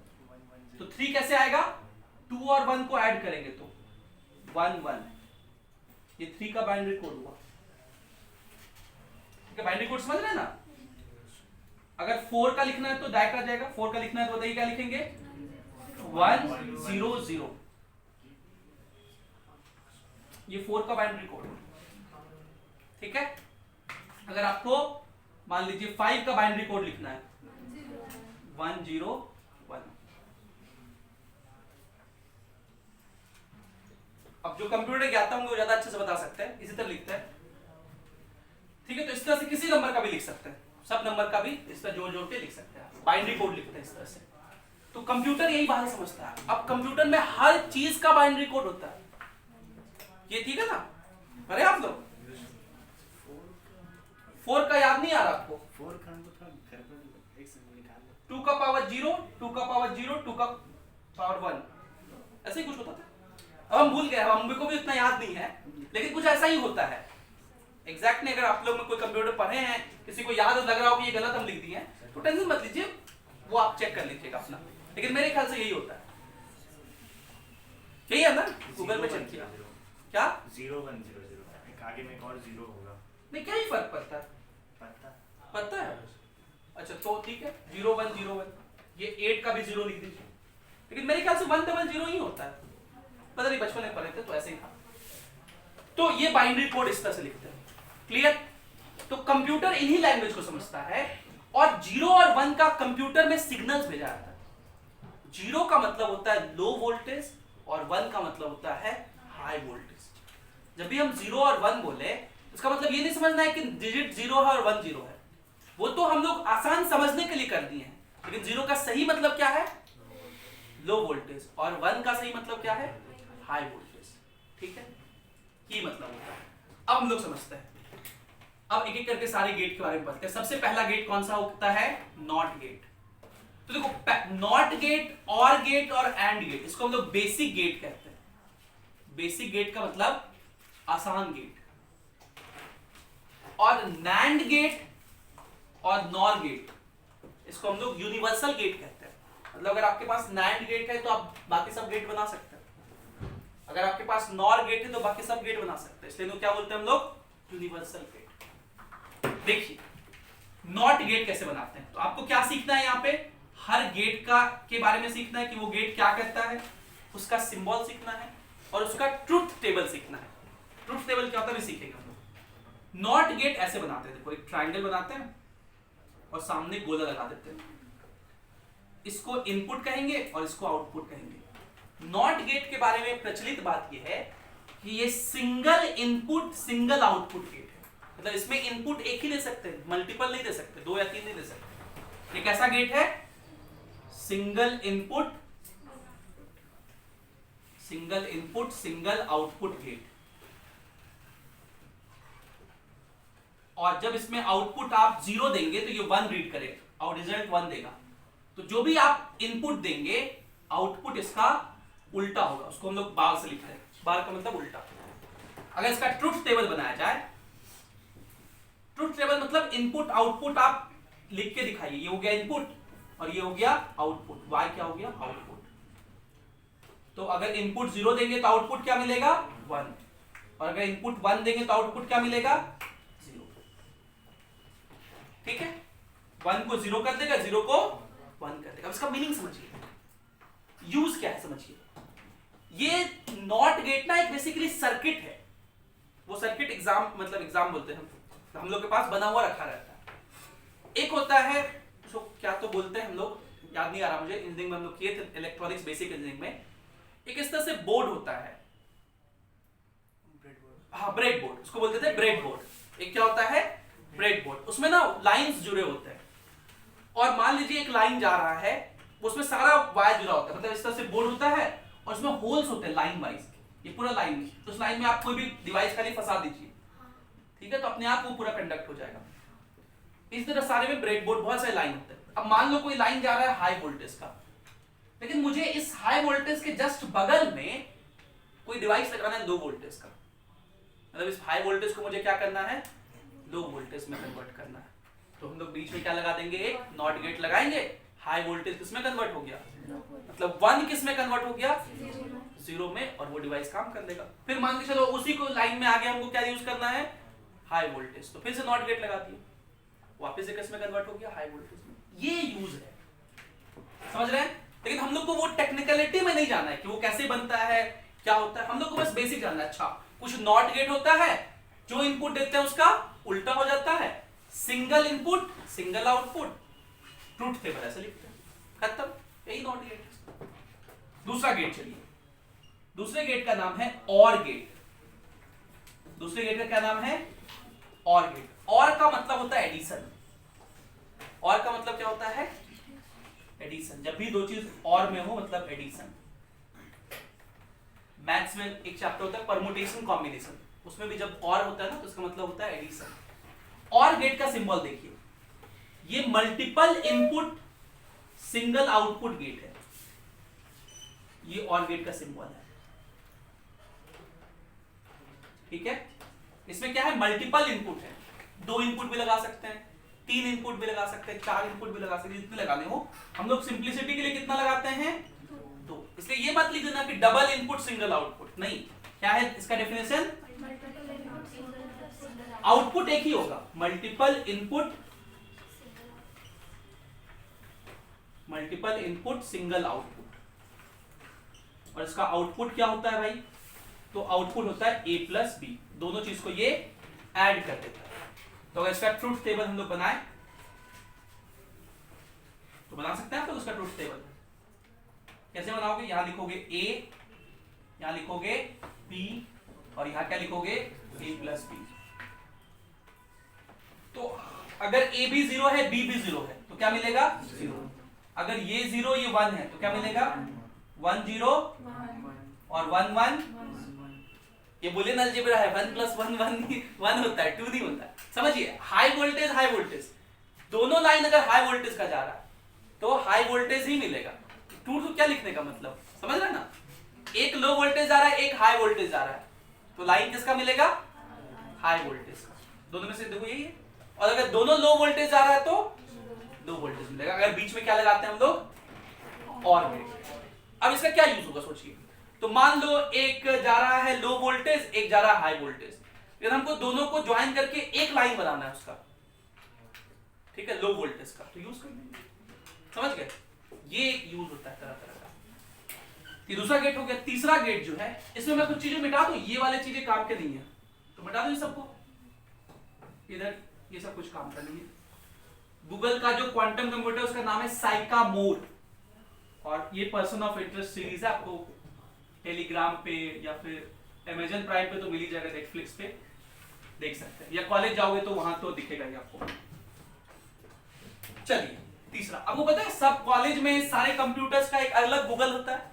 तो 3 कैसे आएगा? 2 और 1 को ऐड करेंगे तो 1 1, ये 3 का बाइनरी कोड हुआ। ठीक है, बाइनरी कोड समझ रहे हैं ना? अगर 4 का लिखना है तो डायरेक्ट आ जाएगा। 4 का लिखना है तो बताइए क्या लिखेंगे? 1 0 0, ये 4 का बाइनरी कोड है। ठीक है, अगर आपको मान लीजिए 5 का बाइनरी कोड लिखना है 1 0 1। अब जो कंप्यूटर ज्ञाता होंगे वो ज्यादा अच्छे से बता सकते हैं, इसी तरह लिखते हैं। ठीक है, तो इस तरह से किसी नंबर का भी लिख सकते हैं, सब नंबर का भी इस तरह जोड़ जोड़ के लिख सकते हैं, बाइनरी कोड लिखते हैं इस तरह से। तो कंप्यूटर यही बात समझता है। अब कंप्यूटर में हर चीज का बाइनरी कोड होता है, ये ठीक है ना? अरे आप लोग 4 का याद नहीं आ रहा आपको? 2 का पावर 0 2 का पावर 0 2 का पावर 1, ऐसे ही कुछ होता था। अब हम भूल गए, हम को भी उतना याद नहीं है, लेकिन कुछ ऐसा ही होता है। एग्जैक्ट नहीं, अगर आप लोग में कोई कंप्यूटर पढ़े हैं, किसी को याद लग रहा हो कि ये गलत हम लिख दिए हैं तो टेंशन मत लीजिए, वो आप चेक कर लीजिएगा अपना। लेकिन मेरे ख्याल से यही होता है, यही है ना? गूगल पे चेक किया क्या 0 1 0 0, एक आगे में एक और 0 होगा। नहीं, क्या ही फर्क पड़ता है? पता है? अच्छा तो ठीक है, 0 1 0 1, ये 8 का भी 0 लिख दीजिए। लेकिन मेरे ख्याल से 1 0 0 ही होता है, पता नहीं, बचपन में पढ़े थे तो ऐसे ही था। तो ये बाइनरी कोड इस तरह से लिखते हैं। क्लियर? तो कंप्यूटर इन्हीं लैंग्वेज को समझता है, और 0 और 1 का कंप्यूटर में सिग्नल्स भेजा जाता है। 0 का मतलब होता है लो वोल्टेज और 1 का मतलब होता है हाई वोल्टेज। जब भी हम 0 और 1 बोले उसका मतलब ये नहीं समझना है कि डिजिट 0 है और 1 0 है, वो तो हम लोग आसान समझने के लिए कर दिए हैं। लेकिन 0 का सही मतलब क्या है? लो वोल्टेज, और 1 का सही मतलब क्या है? High voltage. ठीक है, ये मतलब होता है। अब हम लोग समझते हैं, अब एक एक करके सारे गेट के बारे में पढ़ते हैं। सबसे पहला गेट कौन सा होता है? Not gate. तो देखो, नॉट गेट, और गेट और एंड गेट, इसको हम लोग बेसिक गेट कहते हैं। बेसिक गेट का मतलब आसान गेट। और नैंड गेट और नॉर गेट, इसको हम लोग यूनिवर्सल गेट कहते हैं। मतलब अगर आपके पास नैंड गेट है तो आप बाकी सब गेट बना सकते हैं, अगर आपके पास नॉर गेट है तो बाकी सब गेट बना सकते हैं, इसलिए तो क्या बोलते हैं हम लोग? Universal gate. देखिए नॉट गेट कैसे बनाते हैं। तो आपको क्या सीखना है यहाँ पे? हर गेट का के बारे में सीखना है कि वो गेट क्या कहता है, उसका सिंबल सीखना है, और उसका ट्रुथ टेबल सीखना है। ट्रुथ टेबल क्या होता है भी सीखेंगे हम लोग। नॉट गेट ऐसे बनाते हैं, देखो एक ट्रायंगल बनाते हैं और सामने गोला लगा देते हैं, इसको इनपुट कहेंगे और इसको आउटपुट कहेंगे। नॉट गेट के बारे में प्रचलित बात यह है कि ये single input single output gate है। मतलब इसमें इनपुट एक ही दे सकते हैं, मल्टीपल नहीं दे सकते, 2 या 3 नहीं दे सकते। ये कैसा गेट है? Single input single output gate. और जब इसमें आउटपुट आप 0 देंगे तो ये 1 रीड करेगा और रिजल्ट 1 देगा। तो जो भी आप इनपुट देंगे आउटपुट इसका उल्टा होगा, उसको हम लोग बार से लिखते हैं। बार का मतलब उल्टा। अगर इसका ट्रुथ टेबल बनाया जाए, ट्रुथ टेबल मतलब इनपुट आउटपुट आप लिख के दिखाइए, ये हो गया इनपुट और ये हो गया आउटपुट। y क्या हो गया? आउटपुट। तो अगर इनपुट 0 देंगे तो आउटपुट क्या मिलेगा? 1, और अगर इनपुट 1 देंगे तो आउटपुट क्या मिलेगा? ठीक है, 1 को 0 कर देगा, 0 को 1 कर देगा। अब इसका मीनिंग समझिए, यूज क्या है समझिए। ये नॉट गेट ना एक बेसिकली सर्किट है। वो सर्किट एग्जाम मतलब एग्जाम बोलते हैं हम लोग के पास बना हुआ रखा रहता है। एक होता है उसको क्या तो बोलते हैं हम लोग, याद नहीं आ रहा मुझे, इंजीनियरिंग में हम लोग किए थे, इलेक्ट्रॉनिक्स बेसिक इंजीनियरिंग में। एक इस तरह से बोर्ड होता है, हाँ ब्रेड बोर्ड, उसको बोलते थे ब्रेड बोर्ड। एक क्या होता है, ब्रेड बोर्ड। उसमें ना लाइंस जुड़े होते हैं, और मान लीजिए एक लाइन जा रहा है, उसमें सारा वायर जुड़ा होता है, मतलब इस तरह से बोर्ड होता है और उसमें होल्स होते हैं लाइन वाइज, ये पूरा लाइन। तो उस लाइन में आप कोई भी डिवाइस खाली फंसा दीजिए, ठीक है, तो अपने आप वो पूरा कंडक्ट हो जाएगा। इस तरह सारे में ब्रेड बोर्ड बहुत सारे लाइन होते हैं। अब मान लो कोई लाइन जा रहा है हाई वोल्टेज का, लेकिन मुझे इस हाई वोल्टेज के जस्ट बगल में कोई डिवाइस लगाना है लो वोल्टेज का, मतलब इस हाई वोल्टेज को मुझे क्या करना है, लो वोल्टेज में कन्वर्ट करना है। तो हम लोग बीच में क्या लगा देंगे, एक नॉट गेट लगाएंगे। हाई वोल्टेज किस में कन्वर्ट हो गया, मतलब 1 किस में कन्वर्ट हो गया, 0 में, और वो डिवाइस काम कर लेगा। फिर मान के चलो उसी को लाइन में आगे हमको क्या यूज करना है, हाई वोल्टेज, तो फिर से नॉट गेट लगा दिए, वापस से किस में कन्वर्ट हो गया, हाई वोल्टेज में। ये यूज है, समझ रहे हैं। लेकिन हम लोग को वो टेक्निकलिटी में नहीं जाना है कि वो कैसे बनता है, क्या होता है। हम लोग को बस बेसिक जानना है। अच्छा, कुछ नॉट गेट होता है, जो इनपुट देते हैं उसका उल्टा हो जाता है, single input single output, truth table ऐसे लिखते हैं, खत्म, यही नॉट गेट। दूसरा गेट, चलिए दूसरे गेट का नाम है और गेट। दूसरे गेट का क्या नाम है, और गेट। और का मतलब होता है एडिशन। और का मतलब क्या होता है, एडिशन। जब भी दो चीज और में हो मतलब एडिशन। मैथ्स में एक चैप्टर होता है परमुटेशन कॉम्बिनेशन, उसमें भी जब और होता है ना तो उसका मतलब होता है एडिशन। और गेट का सिंबल देखिए, ये multiple input single output gate है, ये और गेट का सिंबल है, ठीक है। इसमें क्या है, मल्टीपल इनपुट है, 2 इनपुट भी लगा सकते हैं, 3 इनपुट भी लगा सकते हैं, 4 इनपुट भी लगा सकते हैं, जितने लगाने हो। हम लोग सिंप्लिसिटी के लिए कितना लगाते हैं, 2। इसलिए ये मत लिख देना कि डबल इनपुट सिंगल आउटपुट, नहीं। क्या है इसका डेफिनेशन, आउटपुट एक ही होगा, मल्टीपल इनपुट सिंगल आउटपुट। और इसका आउटपुट क्या होता है भाई, तो आउटपुट होता है a प्लस बी, दोनों चीज को ये ऐड कर देता है। तो अगर इसका ट्रूथ टेबल हम लोग बनाए तो बना सकते हैं आप लोग उसका ट्रूथ टेबल। कैसे बनाओगे, यहां लिखोगे a, यहां लिखोगे b, और यहां क्या लिखोगे, a प्लस बी। तो अगर a भी 0 है, b भी 0 है, तो क्या मिलेगा, 0। अगर ये 0 ये 1 है तो क्या मिलेगा, 1 0 और 1 1। ये बुलियन अलजेब्रा है, 1 प्लस 1 1 होता है, 2 नहीं होता। समझिए, हाई वोल्टेज दोनों लाइन अगर हाई वोल्टेज का जा रहा है तो हाई वोल्टेज ही मिलेगा। 2 तो क्या लिखने का मतलब, समझ रहे ना। एक लो वोल्टेज जा रहा है, एक हाई वोल्टेज जा रहा है, तो लाइन किसका मिलेगा, हाई वोल्टेज का। दोनों में से देखो यही है। और अगर दोनों लो वोल्टेज जा रहा है तो लो वोल्टेज मिलेगा। अगर बीच में क्या लगाते हैं हम लोग, और गेट। अब इसका क्या यूज होगा सोचिए। तो मान लो एक जा रहा है लो वोल्टेज, एक जा रहा है हाई वोल्टेज, लेकिन हमको दोनों को ज्वाइन करके एक लाइन बनाना है उसका, ठीक है, लो वोल्टेज का, तो यूज कर लेंगे। समझ गए, ये एक यूज होता है तरह तरह का। ये दूसरा गेट हो गया। तीसरा गेट जो है, इसमें मैं कुछ चीजें मिटा दूं, ये वाली चीजें काम के नहीं है तो मिटा दो सबको, इधर ये सब कुछ काम का नहीं है। गूगल का जो क्वांटम कंप्यूटर उसका नाम है साइकामोर, और ये पर्सन ऑफ इंटरेस्ट सीरीज है, आपको टेलीग्राम पे या फिर अमेजन प्राइम पे तो मिल ही जाएगा, नेटफ्लिक्स पे देख सकते हैं, या कॉलेज जाओगे तो वहां तो दिखेगा ही आपको। चलिए तीसरा, आपको पता है सब कॉलेज में सारे कंप्यूटर्स का एक अलग गूगल होता है।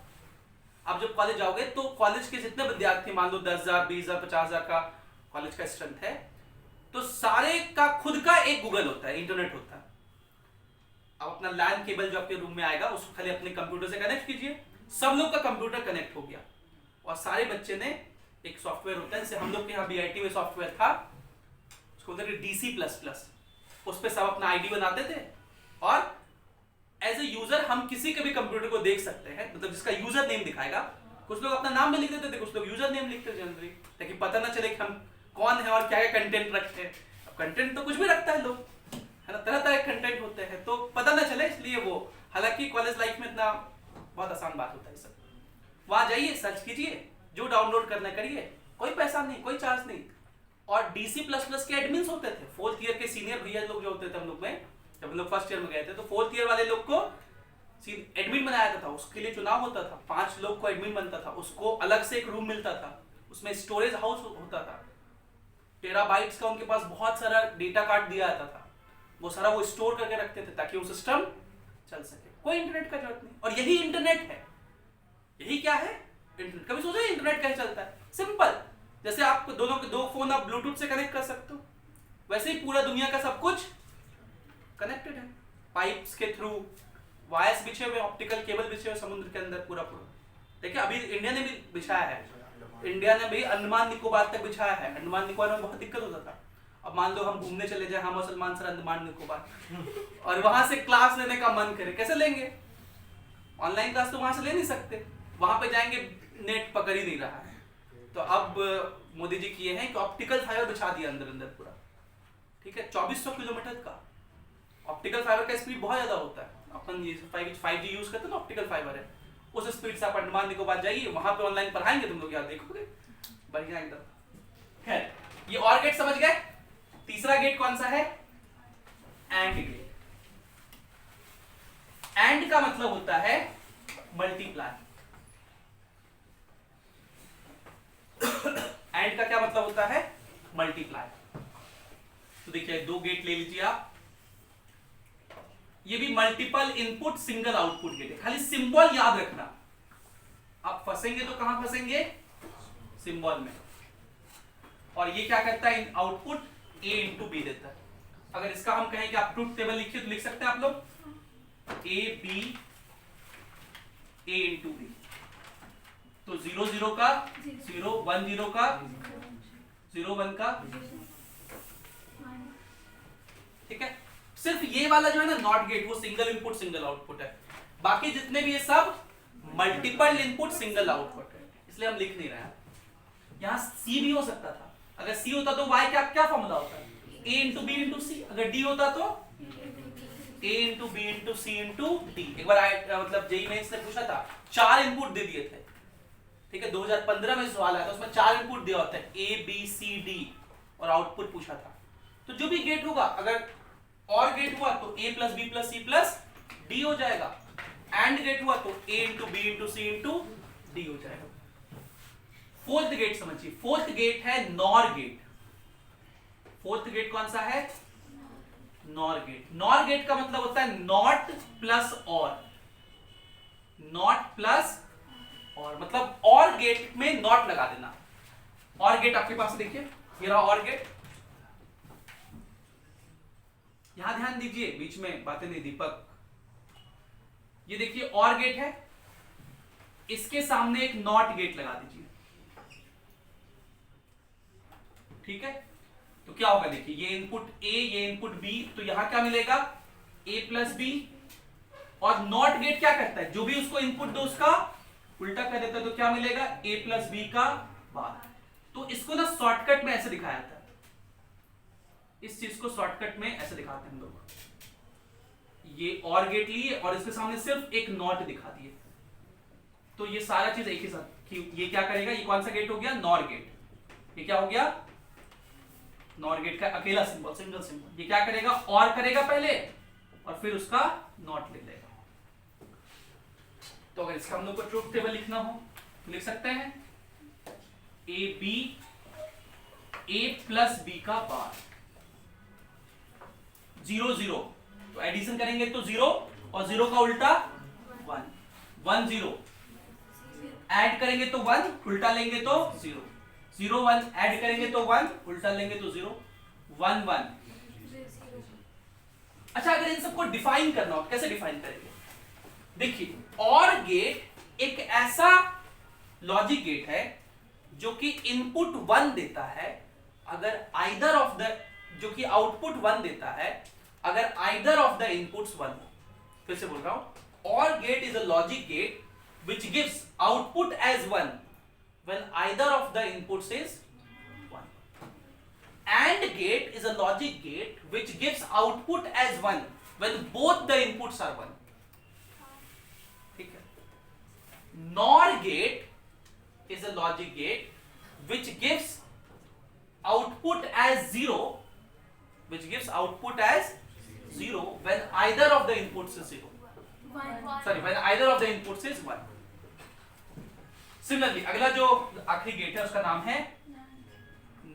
आप जब कॉलेज जाओगे तो कॉलेज के जितने विद्यार्थी, मान लो 10,000 20,000 50,000 का कॉलेज का स्ट्रेंथ है, तो सारे का खुद का एक गूगल होता है, इंटरनेट होता है। आप अपना लैन केबल जो आपके रूम में आएगा उसको खाली अपने कंप्यूटर से कनेक्ट कीजिए, सब लोग का कंप्यूटर कनेक्ट हो गया, और सारे बच्चे ने एक सॉफ्टवेयर होता है, जैसे हम लोग के यहाँ बीआईटी में सॉफ्टवेयर था, उसको बोलते थे DC++, उस पर सब अपना आईडी बनाते थे, और एज ए यूजर हम किसी के भी कंप्यूटर को देख सकते हैं, मतलब जिसका यूजर नेम दिखाएगा। कुछ लोग अपना नाम भी लिख देते थे, कुछ लोग यूजर नेम लिखते थे जनरली, ताकि पता ना चले कि हम कौन है और क्या क्या कंटेंट रखते हैं। अब कंटेंट तो कुछ भी रखता है लोग, है ना, तरह तरह के कंटेंट होते हैं तो पता ना चले, इसलिए वो, हालांकि कॉलेज लाइफ में इतना बहुत आसान बात होता है सब। वहां जाइए, सर्च कीजिए, जो डाउनलोड करना करिए, कोई पैसा नहीं, कोई चार्ज नहीं। और DC++ के एडमिन्स होते थे, 4th ईयर के सीनियर भैया लोग जो होते थे हम लोग में, जब हम लोग फर्स्ट ईयर में गए थे तो 4th ईयर वाले लोग को एडमिन बनाया जाता था। उसके लिए चुनाव होता था, 5 लोग को एडमिन बनता था, उसको अलग से एक रूम मिलता था, उसमें स्टोरेज हाउस होता था, टेराबाइट्स का उनके पास बहुत सारा डेटा कार्ड दिया जाता था, वो सारा वो स्टोर करके रखते थे ताकि वो सिस्टम चल सके, कोई इंटरनेट का जरूरत नहीं। और यही इंटरनेट है, यही क्या है इंटरनेट। कभी सोचा इंटरनेट कैसे चलता है? सिंपल, जैसे आप दोनों के 2 फोन आप ब्लूटूथ से कनेक्ट कर सकते हो, वैसे ही पूरा दुनिया का सब कुछ कनेक्टेड है, पाइप्स के थ्रू, वायर्स बिछे हुए, ऑप्टिकल केबल बिछे हुए समुद्र के अंदर पूरा पूरा। देखिए अभी इंडिया ने भी बिछाया है, इंडिया ने भी अंडमान निकोबार तक बिछाया है। अंडमान निकोबार में बहुत दिक्कत होता था, अब मान लो हम घूमने चले जाए, हम मुसलमान सर अंडमान निकोबार, और वहां से क्लास लेने का मन करे, कैसे लेंगे? ऑनलाइन क्लास तो वहां से ले नहीं सकते, वहां पे जाएंगे नेट पकड़ ही नहीं रहा है। तो अब मोदी जी किए हैं कि ऑप्टिकल फाइबर बिछा दिया अंदर अंदर पूरा, ठीक है, 2400 किलोमीटर का ऑप्टिकल फाइबर का स्पीड बहुत ज्यादा होता है। अपन ये 5G यूज करते हैं ना, ऑप्टिकल फाइबर है, उस स्पीड से आप अंडमान निकोबार जाइए, वहां पे ऑनलाइन पढ़ाएंगे तुम लोग, यार देखोगे बढ़िया एकदम। खैर, ये और गेट समझ गए। तीसरा गेट कौन सा है? AND gate. एंड का मतलब होता है मल्टीप्लाई। एंड का क्या मतलब होता है? मल्टीप्लाई। तो देखिए 2 गेट ले लीजिए आप, ये भी multiple input single output gate है, खाली सिंबल याद रखना। आप फंसेंगे तो कहां फंसेंगे? सिंबल में। और ये क्या करता है? आउटपुट A इंटू बी देता है। अगर इसका हम कहें कि आप ट्रूथ टेबल लिखिए तो लिख सकते हैं आप लोग A B A into B. तो 0 0 का 0, 1 0 का 0, 1 का, ठीक है। सिर्फ ये वाला जो है ना नॉट गेट, वो सिंगल इनपुट सिंगल आउटपुट है, बाकी जितने भी ये सब मल्टीपल इनपुट सिंगल आउटपुट है, इसलिए हम लिख नहीं रहे हैं। यहां C भी हो सकता था, अगर C होता तो Y क्या फॉर्मूला होता है? A into B into C. अगर D होता तो A into B into C into D। एक बार मतलब जेईई मेंस ने पूछा था, 4 इनपुट दे दिए थे, ठीक है, 2015 में सवाल आया था, उसमें 4 इनपुट दिया होता है A B C D और आउटपुट पूछा था। तो जो भी गेट होगा, अगर और गेट हुआ तो A plus B plus C plus D हो जाएगा, एंड गेट हुआ तो A into B into C into D हो जाएगा। फोर्थ गेट समझिए, फोर्थ गेट है नॉर गेट। फोर्थ गेट कौन सा है? NOR gate. नॉर गेट का मतलब होता है नॉट प्लस और, नॉट प्लस और, मतलब और गेट में नॉट लगा देना। और गेट आपके पास देखिए, ये रहा और गेट। यहां ध्यान दीजिए, बीच में बातें नहीं दीपक। ये देखिए और गेट है, इसके सामने एक नॉट गेट लगा दीजिए, ठीक है। तो क्या होगा देखिए, ये इनपुट A, ये इनपुट B, तो यहां क्या मिलेगा? A plus B. और नॉट गेट क्या करता है? जो भी उसको इनपुट दो उसका उल्टा कर देता है, तो क्या मिलेगा? A प्लस बी का बार। तो इसको ना शॉर्टकट में ऐसे दिखाया जाता है, इस चीज को शॉर्टकट में ऐसे दिखाते हैं हम लोग। ये और गेट लिए और इसके सामने सिर्फ एक नॉट दिखा दिए, तो ये सारा चीज एक ही साथ कि ये क्या करेगा? ये कौन सा गेट हो गया? NOR gate. ये क्या हो गया? नॉर गेट का अकेला सिंबल, सिंगल सिंबल। ये क्या करेगा? और करेगा पहले और फिर उसका नॉट लिख देगा। तो अगर इसका हम लोग को ट्रूथ टेबल लिखना हो तो लिख सकते हैं A B, A plus B का बार, 0 0, तो एडिशन करेंगे तो 0 और 0 का उल्टा 1, 1 0, ऐड करेंगे तो 1, उल्टा लेंगे तो 0, 0 1, ऐड करेंगे तो 1, उल्टा लेंगे तो 0, 1 1। अच्छा, अगर इन सबको डिफाइन करना हो, कैसे डिफाइन करेंगे? देखिए, और गेट एक ऐसा लॉजिक गेट है जो कि इनपुट 1 देता है, अगर आइदर ऑफ द, जो कि आउटपुट 1 देता है अगर आइदर ऑफ द इनपुट्स 1 हो। फिर से बोल रहा हूं, और gate is a logic gate which gives output as 1 when either of the inputs is 1। AND gate is a logic gate which gives output as 1 when both the inputs are 1. ठीक है. NOR gate is a logic gate which gives output as 0 when either of the inputs is 0. When either of the inputs is 1. Similarly, अगला जो आखिरी gate है उसका नाम है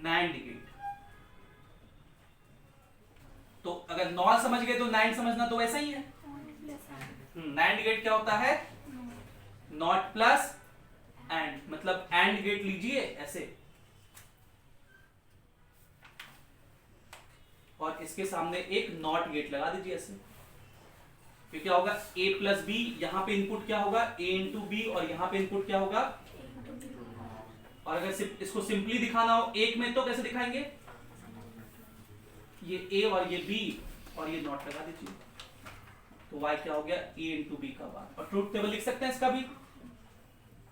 NAND gate. तो अगर NOR समझ गए तो NAND समझना तो वैसा ही है. NAND गेट क्या होता है? नॉट प्लस एंड, मतलब एंड गेट लीजिए ऐसे और इसके सामने एक नॉट गेट लगा दीजिए ऐसे. फिर क्या होगा? a प्लस बी, यहां पे इनपुट क्या होगा? a इंटू बी, और यहां पे इनपुट क्या होगा? और अगर इसको सिंपली दिखाना हो एक में तो कैसे दिखाएंगे? ये a और ये b और ये नॉट लगा दीजिए तो y क्या हो गया? a इंटू बी का बार. और ट्रूथ टेबल लिख सकते हैं इसका भी,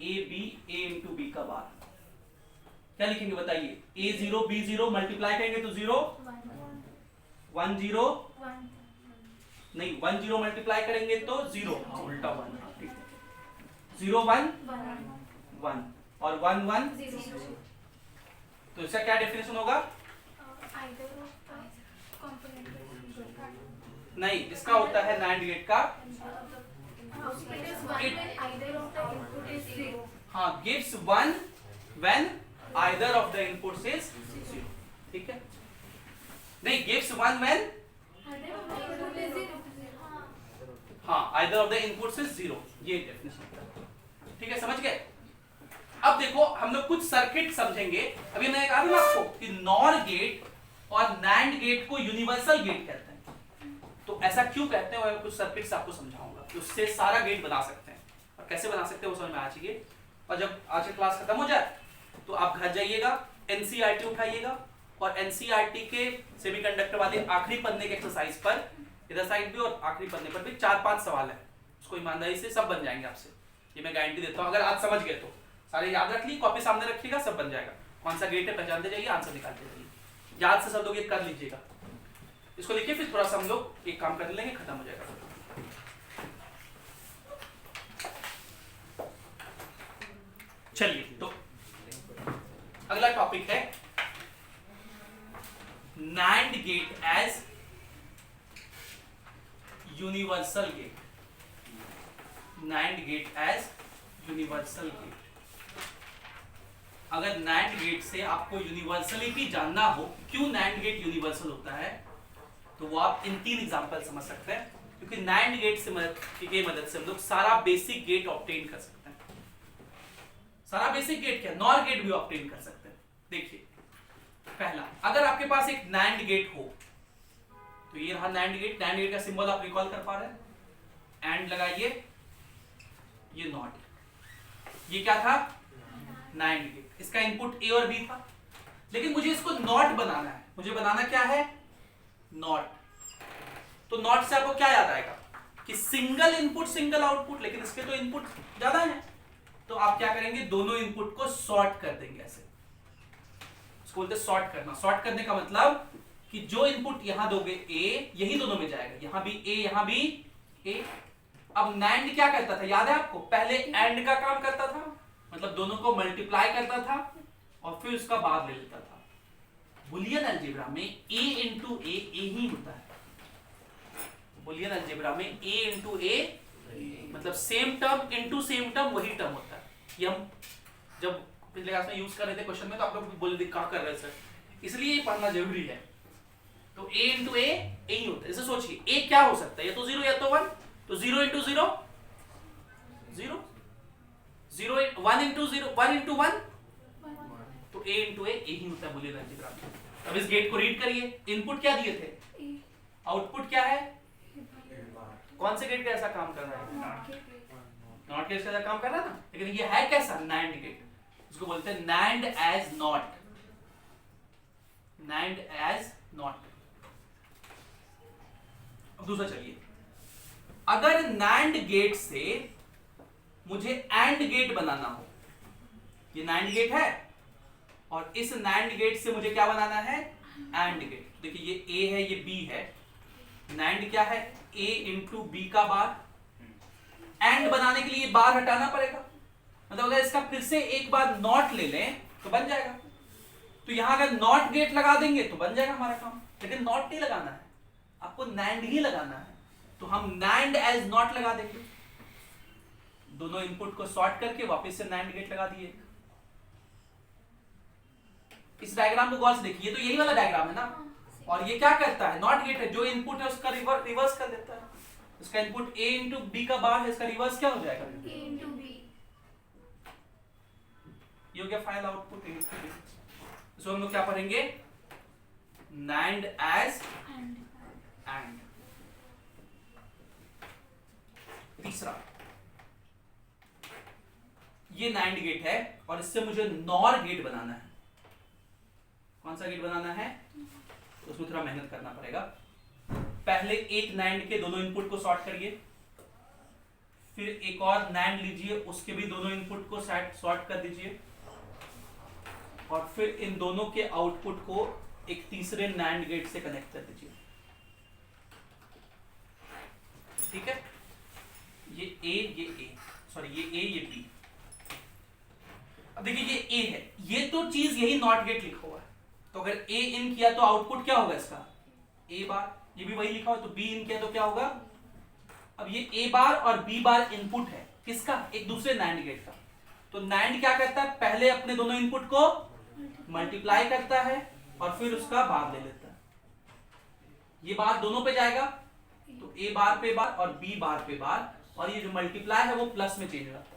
a इंटू बी का बार. क्या लिखेंगे बताइए? a0 b0 मल्टीप्लाई करेंगे तो 0 1 0 नहीं, 1 0 मल्टीप्लाई करेंगे तो 0, उल्टा 1. ठीक है. 0 1 1 और 1 1 तो इसका क्या डेफिनेशन होगा? नहीं, इसका होता है NAND गेट का हाँ gives 1 when either of the inputs is 0. ठीक है. नहीं, gives 1 when हाँ either of the inputs is 0. ये डेफिनेशन. ठीक है, समझ गए? अब देखो हम लोग कुछ सर्किट समझेंगे. अभी मैंने कहा था ना आपको कि NOR गेट और NAND गेट को यूनिवर्सल गेट कहते हैं. तो ऐसा क्यों कहते हैं और कुछ सर्किट्स आपको समझाऊंगा कि उससे सारा गेट बना सकते हैं. और कैसे बना सकते हैं वो समझ में आ चाहिए. और जब आज की क्लास खत्म हो जाए तो आप घर जाइएगा, NCERT उठाइएगा और NCERT के सेमीकंडक्टर वाले आखिरी पन्ने के एक्सरसाइज पर इधर साइड भी और आखिरी पन्ने पर भी 4-5 सवाल है. उसको ईमानदारी से सब बन जाएंगे आपसे, ये मैं गारंटी देता हूँ. अगर आज समझ गए तो सारे याद रख ली, कॉपी सामने रखिएगा, सब बन जाएगा. कौन सा गेट है पहचानते जाइए, आंसर निकालते जाइए. याद से सब लोग ये कर लीजिएगा. इसको लिखिए, फिर थोड़ा सा हम लोग एक काम कर लेंगे, खत्म हो जाएगा. चलिए, तो अगला टॉपिक है NAND gate as universal gate. NAND gate as universal gate. अगर NAND गेट से आपको यूनिवर्सलिटी जानना हो, क्यों NAND गेट यूनिवर्सल होता है, तो वो आप इन 3 एग्जांपल समझ सकते हैं. क्योंकि NAND गेट से मदद से हम लोग सारा बेसिक गेट ऑब्टेन कर सकते हैं. सारा बेसिक गेट क्या, NOR गेट भी ऑब्टेन कर सकते हैं. देखिए, पहला, अगर आपके पास एक NAND गेट हो तो ये रहा NANड गेट. NANड गेट का सिंबल आप रिकॉल कर पा रहे हैं? एंड लगाइए, ये नॉट. ये क्या था? NANड गेट. इसका इनपुट A और B था, लेकिन मुझे इसको नॉट बनाना है. मुझे बनाना क्या है? नॉट. तो नॉट से आपको क्या याद आएगा कि सिंगल इनपुट सिंगल आउटपुट, लेकिन इसके तो इनपुट ज्यादा है. तो आप क्या करेंगे? दोनों इनपुट को सॉर्ट कर देंगे ऐसे. इसको बोलते हैं सॉर्ट करना. सॉर्ट करने का मतलब कि जो इनपुट यहां दोगे A, यही दोनों में जाएगा. यहां भी A, यहां भी A. अब NAND क्या करता था, याद है आपको? पहले AND का काम करता था, मतलब दोनों को मल्टीप्लाई करता था और फिर उसका बाद ले लेता था. बुलियन अलजेब्रा में A इंटू A ही होता है. बुलियन अलजेब्रा में A इंटू A मतलब same term into same term वही टर्म होता है. ये हम जब पिछले क्लास में यूज कर रहे थे क्वेश्चन में, तो आप लोग बोल कहा कर रहे सर, इसलिए ये पढ़ना जरूरी है. तो A इंटू A ही होता है. इसे सोचिए, A क्या हो सकता है? या तो 0 या तो 1. तो 0 इंटू 0 0, 0 1 इंटू 0 1 इंटू 1, तो A इंटू A ही होता है बुलियन अलजेब्रा में. अब इस गेट को रीड करिए. इनपुट क्या दिए थे? आउटपुट क्या है? कौन से गेट का ऐसा काम कर रहा है? नॉट गेट का ऐसा काम कर रहा है ना. लेकिन ये है कैसा? NAND gate. इसको बोलते हैं NAND as NOT. NAND as NOT. अब दूसरा चलिए, अगर NAND गेट से मुझे AND गेट बनाना हो, ये NAND गेट है और इस NAND गेट से मुझे क्या बनाना है? AND gate. देखिए ये ए है, ये बी है, नैंड क्या है, ए इंटू बी का बार। एंड बनाने के लिए ये बार हटाना पड़ेगा, मतलब अगर इसका फिर से एक बार नॉट ले लें तो बन जाएगा। तो यहां अगर नॉट गेट लगा देंगे तो बन जाएगा हमारा काम, लेकिन नॉट नहीं लगाना है, आपको नैंड ही लगाना है। तो हम नैंड एज नॉट लगा देंगे, दोनों इनपुट को सॉर्ट करके वापस से नैंड गेट लगा दिए। इस डायग्राम को गौर से देखिए, तो यही वाला डायग्राम है ना, और ये क्या करता है, नॉट गेट है, जो इनपुट है उसका रिवर्स कर देता है। इसका इनपुट a इंटू बी का बार है, इसका रिवर्स क्या हो जाएगा, a इंटू बी। ये हो गया final output a into B. इसको हम लोग क्या पढ़ेंगे, नैंड एज एंड। तीसरा, ये नैंड गेट है और इससे मुझे नॉर गेट बनाना है। कौन सा गेट बनाना है, तो उसमें थोड़ा मेहनत करना पड़ेगा। पहले एक नैंड के दोनों इनपुट को सॉर्ट करिए, फिर एक और नैंड लीजिए, उसके भी दोनों इनपुट को सॉर्ट कर दीजिए, और फिर इन दोनों के आउटपुट को एक तीसरे नैंड गेट से कनेक्ट कर दीजिए। ठीक है, ये ए, सॉरी ये ए, ये बी। अब देखिए ये ए है, ये तो चीज यही नॉट गेट लिखा हुआ है, तो अगर ए इन किया तो आउटपुट क्या होगा इसका, ए बार। ये भी वही लिखा हुआ है, तो बी इन किया तो क्या होगा। अब ये ए बार और बी बार इनपुट है किसका, एक दूसरे नैंड गेट का। तो नैंड क्या करता है, पहले अपने दोनों इनपुट को मल्टीप्लाई करता है और फिर उसका बार ले लेता है। ये बार दोनों पे जाएगा, तो ए बार पे बार और बी बार पे बार, और ये जो मल्टीप्लाई है वो प्लस में चेंज हो जाता है।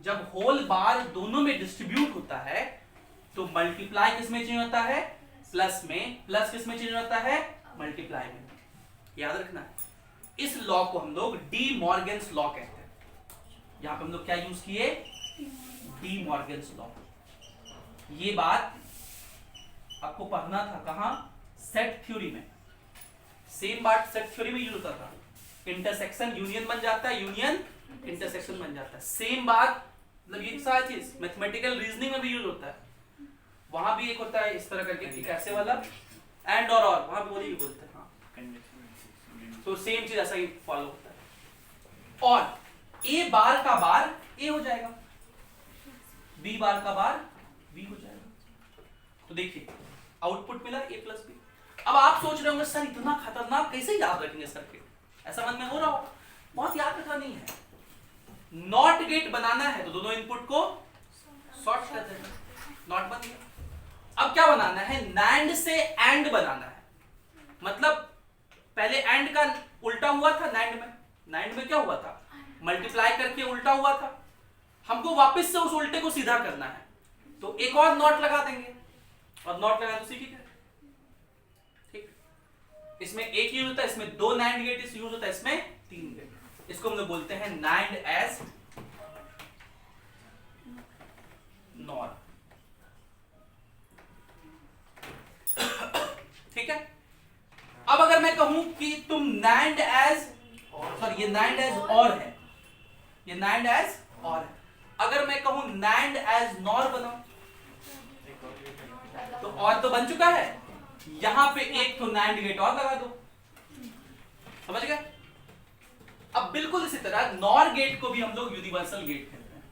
जब होल बार दोनों में डिस्ट्रीब्यूट होता है तो मल्टीप्लाई किस में चेंज होता है, प्लस में, प्लस किस में चेंज होता है, मल्टीप्लाई में। याद रखना है, इस लॉ को हम लोग डी मॉर्गन्स लॉ कहते हैं। यहां पे हम लोग क्या यूज किए, डी मॉर्गन्स लॉ। ये बात आपको पढ़ना था कहां, सेट थ्योरी में। सेम बात सेट थ्योरी में यूज होता था, इंटरसेक्शन यूनियन बन जाता है, यूनियन इंटरसेक्शन बन जाता है। सेम बात, मतलब ये सारी चीज मैथमेटिकल रीजनिंग में भी यूज होता है। वहां भी एक होता है इस तरह करके, कैसे वाला, एंड और वहां भी वही बोलते हैं। हाँ, तो सेम चीज ऐसा ही फॉलो होता है। और ए बार का बार ए हो जाएगा, बी बार का बार बी हो जाएगा। तो देखिए आउटपुट मिला ए प्लस बी। अब आप सोच रहे होंगे सर इतना खतरनाक कैसे याद रखेंगे सर्किट, ऐसा मन में हो रहा हो, बहुत याद रखना नहीं है। नॉट गेट बनाना है तो दोनों इनपुट को सॉर्ट कर देना, नॉट बन गया। अब क्या बनाना है, नैंड से एंड बनाना है। मतलब पहले एंड का उल्टा हुआ था नैंड में, नैंड में क्या हुआ था, मल्टीप्लाई करके उल्टा हुआ था। हमको वापस से उस उल्टे को सीधा करना है, तो एक और नॉट लगा देंगे, और नॉट लगा तो सीखी गए। ठीक, इसमें एक यूज होता है, इसमें दो नैंड गेट यूज होता है, इसमें तीन गेट। इसको हम लोग बोलते हैं नैंड एज नॉर। ठीक है, अब अगर मैं कहूं कि तुम नैंड एज, सॉरी ये नैंड एज और है, ये नैंड एज और है। अगर मैं कहूं नैंड एज नॉर बनाओ, तो और तो बन चुका है, यहां पे एक तो नैंड गेट और लगा दो, समझ गए। अब बिल्कुल इसी तरह नॉर गेट को भी हम लोग यूनिवर्सल गेट कहते हैं,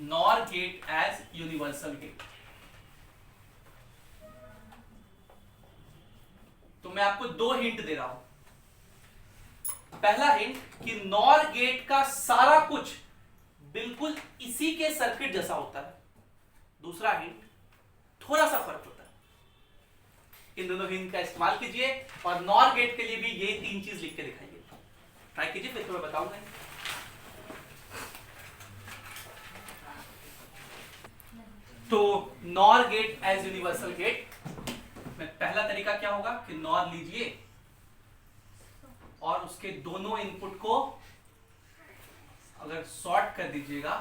NOR gate as universal gate. तो मैं आपको दो हिंट दे रहा हूं। पहला हिंट कि नॉर गेट का सारा कुछ बिल्कुल इसी के सर्किट जैसा होता है। दूसरा हिंट, थोड़ा सा फर्क होता है। इन दोनों हिंट का इस्तेमाल कीजिए और नॉर गेट के लिए भी ये तीन चीज लिख के दिखाइए, ट्राई कीजिए, फिर तो मैं बताऊंगा। तो NOR gate as universal gate में पहला तरीका क्या होगा कि नॉर लीजिए और उसके दोनों इनपुट को अगर सॉर्ट कर दीजिएगा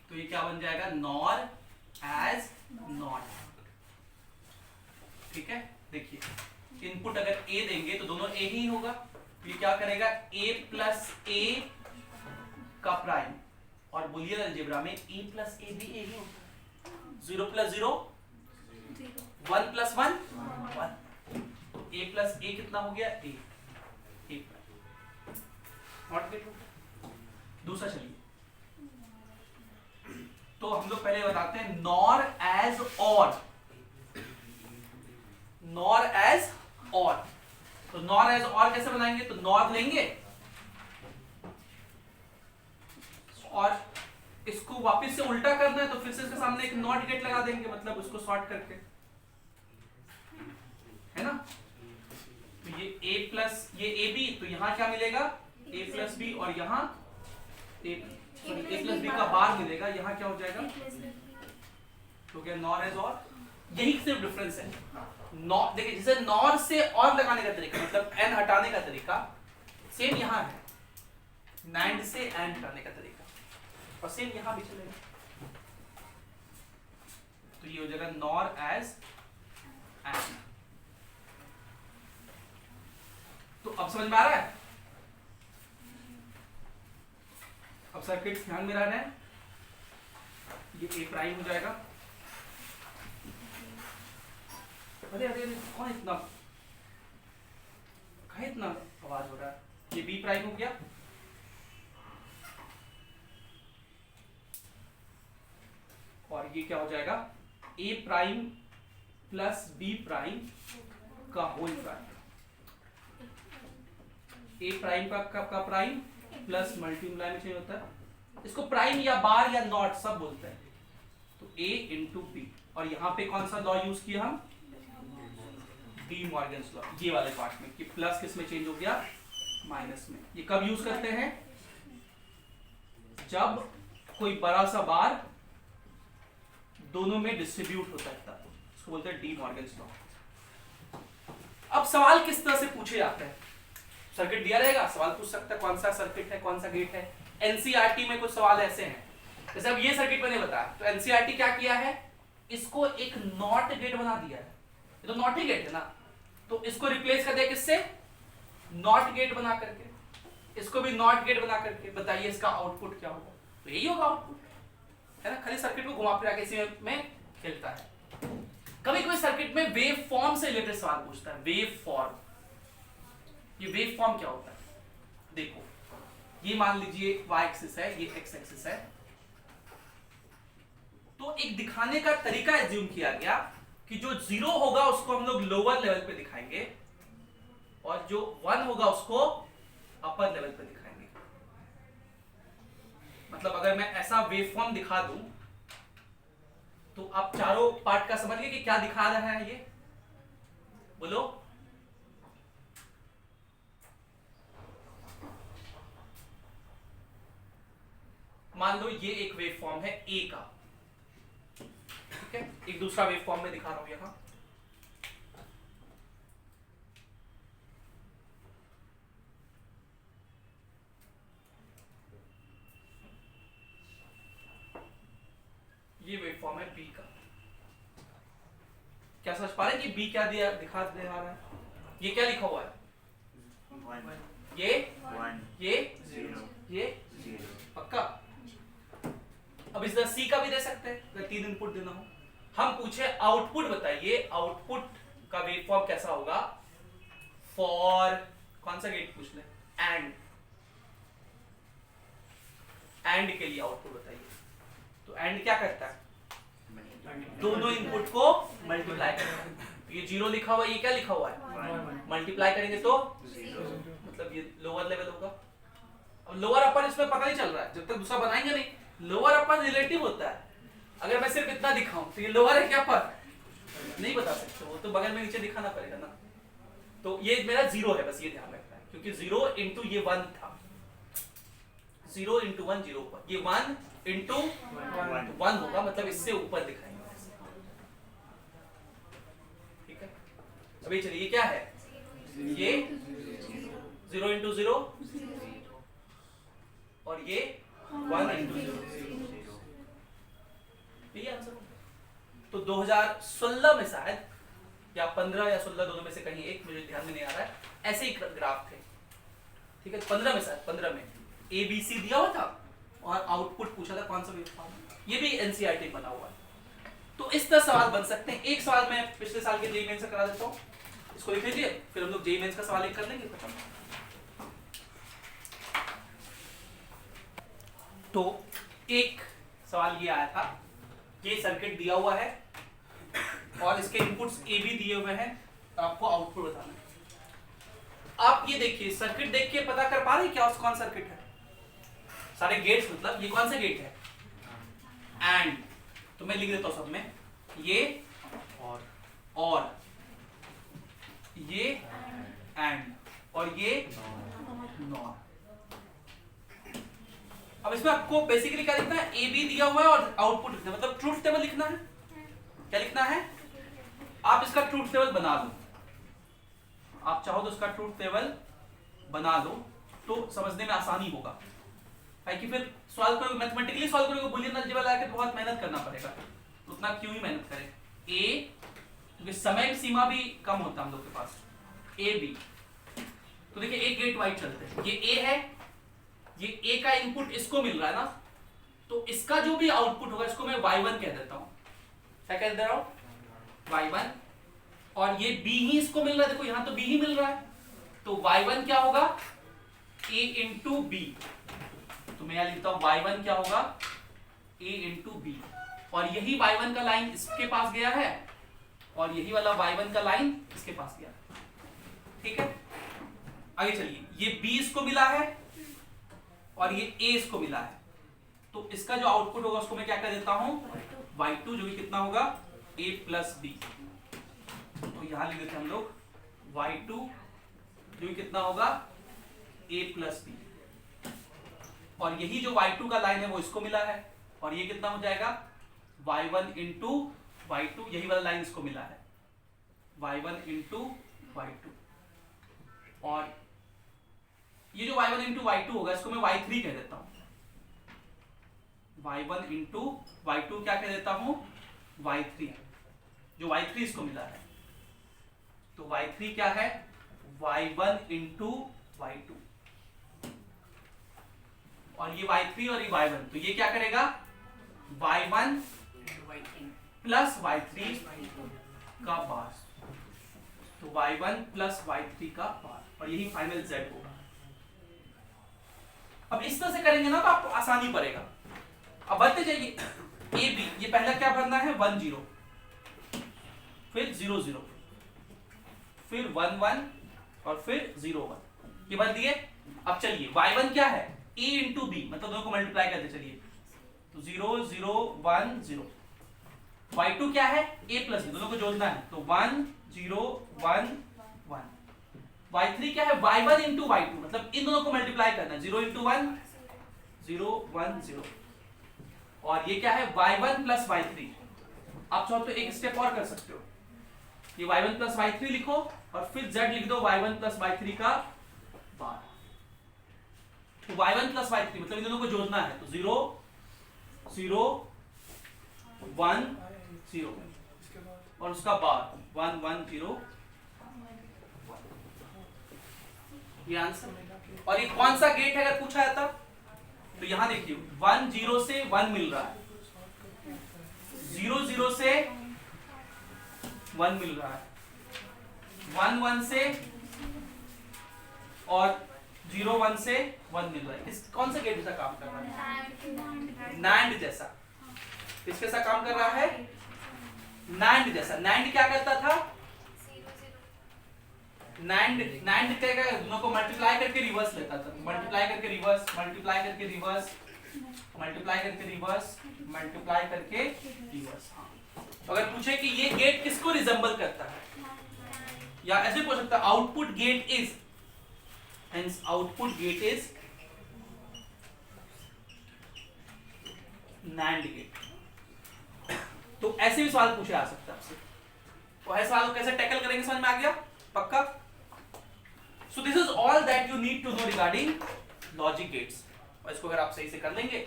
तो ये क्या बन जाएगा, नॉर एज नॉट। ठीक है, देखिए इनपुट अगर ए देंगे तो दोनों ए ही होगा, तो ये क्या करेगा, ए प्लस ए का प्राइम, और बुलियन अलजेब्रा में ए प्लस ए भी ए ही होगा। 0 प्लस 0 1 प्लस 1 1। तो a प्लस a कितना हो गया a नॉट गेट। दूसरा चलिए, तो हम लोग पहले बताते हैं नॉर एज और। नॉर एज और, तो नॉर एज और कैसे बनाएंगे? तो नॉर लेंगे और इसको वापस से उल्टा करना है, तो फिर से इसके सामने एक नॉट गेट लगा देंगे, मतलब उसको सॉर्ट करके, है ना। तो ये a प्लस ये ab, तो यहां क्या मिलेगा? a प्लस b, और यहाँ a प्लस b का बार मिलेगा, यहाँ क्या हो जाएगा? तो क्या नॉर एज और, यही सिर्फ डिफरेंस है। नॉर देखिए, जैसे नॉर से और लगाने का तरीका, मतलब n हटाने का तरीका सेम यहाँ है, नैंड से n हटाने का तरीका, और सेम यहाँ भी चलेगा। तो ये हो जाएगा नॉर एज एंड। तो अब समझ में आ रहा है? अब सर्किट ध्यान में रह रहे हैं। ये a प्राइम हो जाएगा। अरे अरे अरे, कौन इतना कहीं इतना आवाज हो रहा है? ये b प्राइम हो गया, और ये क्या हो जाएगा? a prime plus b prime का होल प्राइम। a प्राइम का प्राइम प्लस मल्टीप्लाई में चेंज होता है, इसको प्राइम या बार या नॉट सब बोलते हैं। तो a इंटू बी, और यहाँ पे कौन सा लॉ यूज किया हम? डी मॉर्गन्स लॉ, ये वाले पार्ट में, कि प्लस किस में चेंज हो गया? माइनस में। ये कब यूज करते हैं? जब कोई बड़ा सा बार दोनों में डिस्ट्रीब्यूट होता है तब, इसको बोलते हैं डी मॉर्गन्स लॉ। अब सवाल किस तरह से पूछे जाते हैं? सर्किट दिया रहेगा, सवाल पूछ सकता है कौन सा सर्किट है, कौन सा गेट है। एनसीईआरटी में कुछ सवाल ऐसे हैं, जैसे अब ये सर्किट मैंने बताया, तो एनसीईआरटी क्या किया है? इसको एक नॉट गेट बना दिया है। ये तो नॉट ही गेट है ना, तो इसको रिप्लेस कर दिया किससे? नॉट गेट बना करके। इसको भी नॉट गेट बना करके। बताइए इसका आउटपुट क्या होगा? तो यही होगा आउटपुट, है ना। खाली सर्किट को घुमा फिरा के इसी में खेलता है। कभी कोई सर्किट में वेव फॉर्म से रिलेटेड सवाल पूछता है, वेव फॉर्म। ये वेव फॉर्म क्या होता है? देखो, ये मान लीजिए y एक्सिस है, ये x एक्सिस है, तो एक दिखाने का तरीका एज्यूम किया गया कि जो 0 होगा उसको हम लोग लोअर लेवल पे दिखाएंगे, और जो 1 होगा उसको अपर लेवल पे दिखाएंगे। मतलब अगर मैं ऐसा वेव फॉर्म दिखा दूं, तो आप चारों पार्ट का समझ गए कि क्या दिखा रहा है ये? बोलो। मान लो ये एक वेव फॉर्म है A का, ठीक है। एक दूसरा वेव फॉर्म में दिखा रहा हूं यहां। ये वेव फॉर्म है B का। क्या समझ पा रहे हैं कि B क्या दिया दिखा दे रहा है? ये क्या लिखा हुआ है? ये 0, ये 0। पक्का? अब इस तरह C का भी दे सकते हैं, अगर 3 इनपुट देना हो। हम पूछे आउटपुट बताइए, आउटपुट का वेव फॉर्म कैसा होगा फॉर कौन सा गेट पूछ ले? एंड के लिए आउटपुट बताइए। तो एंड क्या करता है? दोनों इनपुट को मल्टीप्लाई करता है। ये 0 लिखा हुआ है, ये क्या लिखा हुआ है? मल्टीप्लाई करेंगे तो 0, मतलब ये लोअर लेवल होगा। अब लोअर अपर इसमें पता नहीं चल रहा है, जब तक दूसरा बनाएंगे नहीं। लोअर अपर रिलेटिव होता है। अगर मैं सिर्फ इतना दिखाऊं तो ये लोअर है क्या अपर? नहीं बता सकते, वो तो बगल में नीचे दिखाना पड़ेगा ना। तो ये मेरा 0 है, बस ये ध्यान रखना है, क्योंकि 0 इंटू ये 1 था। 0 इंटू 1 0 पर, ये 1 इंटू 1 होगा, मतलब इससे ऊपर दिखाएंगे। ठीक है। अभी चलिए, ये क्या है? ये 0 इंटू 0, और ये 1 इंटू 0। यही आंसर होगा। तो 2016 में शायद, या 15 या 16 दोनों में से कहीं एक, मुझे ध्यान में नहीं आ रहा है, ऐसे ही ग्राफ थे। ठीक है, 15 में शायद, 15 में ABC दिया हुआ था और आउटपुट पूछा था कौन सा वेव फॉर्म। ये भी एनसीईआरटी बना हुआ है। तो इस तरह सवाल बन सकते हैं। एक सवाल मैं पिछले साल के जेईई मेंस से करा देता हूँ, इसको लिख लीजिए, फिर हम लोग जेईई मेंस का सवाल एक कर लेंगे खत्म। तो एक सवाल ये आया था, ये सर्किट दिया हुआ है और इसके इनपुट्स ए बी दिए हुए हैं, आपको आउटपुट बताना है। आप ये देखिए, सर्किट देख के पता कर पा रहे हैं क्या कौन सर्किट है? सारे गेट्स, मतलब ये कौन सा गेट है? एंड, तो मैं लिख देता हूं सब में, ये और ये एंड और ये नॉर। अब इसमें आपको बेसिकली क्या लिखना है? ए बी दिया हुआ है और आउटपुट लिखना है, मतलब ट्रूथ टेबल लिखना है। क्या लिखना है? आप इसका ट्रूथ टेबल बना लो, आप चाहो तो इसका ट्रूथ टेबल बना लो, तो समझने में आसानी होगा। कि फिर सॉल्व करोगे, मैथमेटिकली सॉल्व करोगे, बुलियन अलजेब्रा लगा के बहुत मेहनत करना पड़ेगा, तो उतना क्यों ही मेहनत करें। ए, क्योंकि समय सीमा भी कम होता है हम लोग के पास। ए बी, तो देखिए एक गेट वाइड चलते हैं, ये ए है, ये ए का इनपुट इसको मिल रहा है ना, तो इसका जो भी आउटपुट होगा इसको मैं y1 कह देता हूं। क्या कह दे रहा हूं? y1। और ये b ही इसको मिल रहा है, देखो यहां तो b ही मिल रहा है, तो y1 क्या होगा? a into B. तो मैं यहां लिखता हूं y1 क्या होगा? a into B. और यही y1 का लाइन इसके पास गया है और यही वाला y1 का लाइन इसके पास गया। ठीक है, आगे चलिए, ये b इसको मिला है और ये a इसको मिला है, तो इसका जो आउटपुट होगा उसको मैं क्या कर देता हूं? y2, जो कि कितना होगा? a plus B. तो यहां लिख देते हैं हम लोग y2 जो कि कितना होगा? a plus B. और यही जो y2 का लाइन है वो इसको मिला है, और ये कितना हो जाएगा? y1 इंटू y2, यही वाला लाइन इसको मिला है, y1 इंटू y2। और ये जो y1 इंटू y2 होगा इसको मैं y3 कह देता हूं, y1 इंटू y2 क्या कह देता हूं? y3, जो y3 इसको मिला है, तो y3 क्या है? y1 into y2। और ये y3 और ये y1, तो ये क्या करेगा? y1 प्लस y3 का पार, तो y1 प्लस y3 का पार, और यही फाइनल z होगा। अब इस तरह से करेंगे ना तो आपको आसानी पड़ेगा। अब बढ़ते जाइए, ए बी, ये पहला क्या भरना है? 1 0, फिर 0 0, फिर 1 1 और फिर 0 1, ये भर दिए। अब चलिए y1 क्या है? a इंटू बी, मतलब दोनों को मल्टीप्लाई करते चलिए, तो 0 0 1 0। y2 क्या है? a प्लस बी, दोनों को जोड़ना है, तो 1 0 1 1। y3 क्या है? y1 इंटू y2, मतलब इन दोनों को मल्टीप्लाई करना है, 0 इंटू 1 0 1 0। और ये क्या है? y1 plus y3। आप चाहो तो एक स्टेप और कर सकते हो, ये y1 प्लस y3 लिखो और फिर z लिख दो y1 प्लस y3 का बार। तो y1 प्लस y3 मतलब इन दोनों को जोड़ना है, तो 0 0 1 0 और उसका बार 1 1 0 ये आंसर। और ये कौन सा गेट है अगर पूछा जाता तो यहां देखिए 1 0 से 1 मिल रहा है, 0 0 से 1 मिल रहा है, 1 1 से और 0 1 से 1 मिल रहा है। इस कौन सा गेट जैसा काम कर रहा है? नैंड जैसा। किसके साथ काम कर रहा है? नैंड जैसा। नैंड क्या करता था? नैंड क्या, दोनों को मल्टीप्लाई करके रिवर्स लेता था, मल्टीप्लाई करके रिवर्स, मल्टीप्लाई करके रिवर्स, मल्टीप्लाई करके रिवर्स, मल्टीप्लाई करके रिवर्स। तो अगर पूछे कि ये गेट किसको रिजेंबल करता है, या ऐसे पूछ सकता है output gate is, hence output gate is NAND gate. तो ऐसे भी सवाल पूछे आ सकता है आपसे, तो ऐसे सवाल को कैसे टैकल करेंगे समझ में आ गया? पक्का? So this is all that you need to know regarding logic gates। और इसको अगर आप सही से कर लेंगे,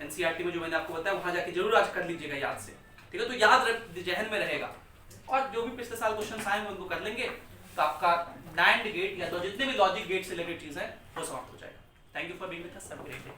एनसीईआरटी में जो मैंने आपको बताया वहां जाके जरूर आज कर लीजिएगा याद से, ठीक है? तो याद जहन में रहेगा, और जो भी पिछले साल क्वेश्चन आएंगे उनको कर लेंगे तो आपका नैंड गेट या जितने भी लॉजिक गेट से रिलेटेड चीज है वो समाप्त हो जाएगा। Thank you for being with us, have a great day.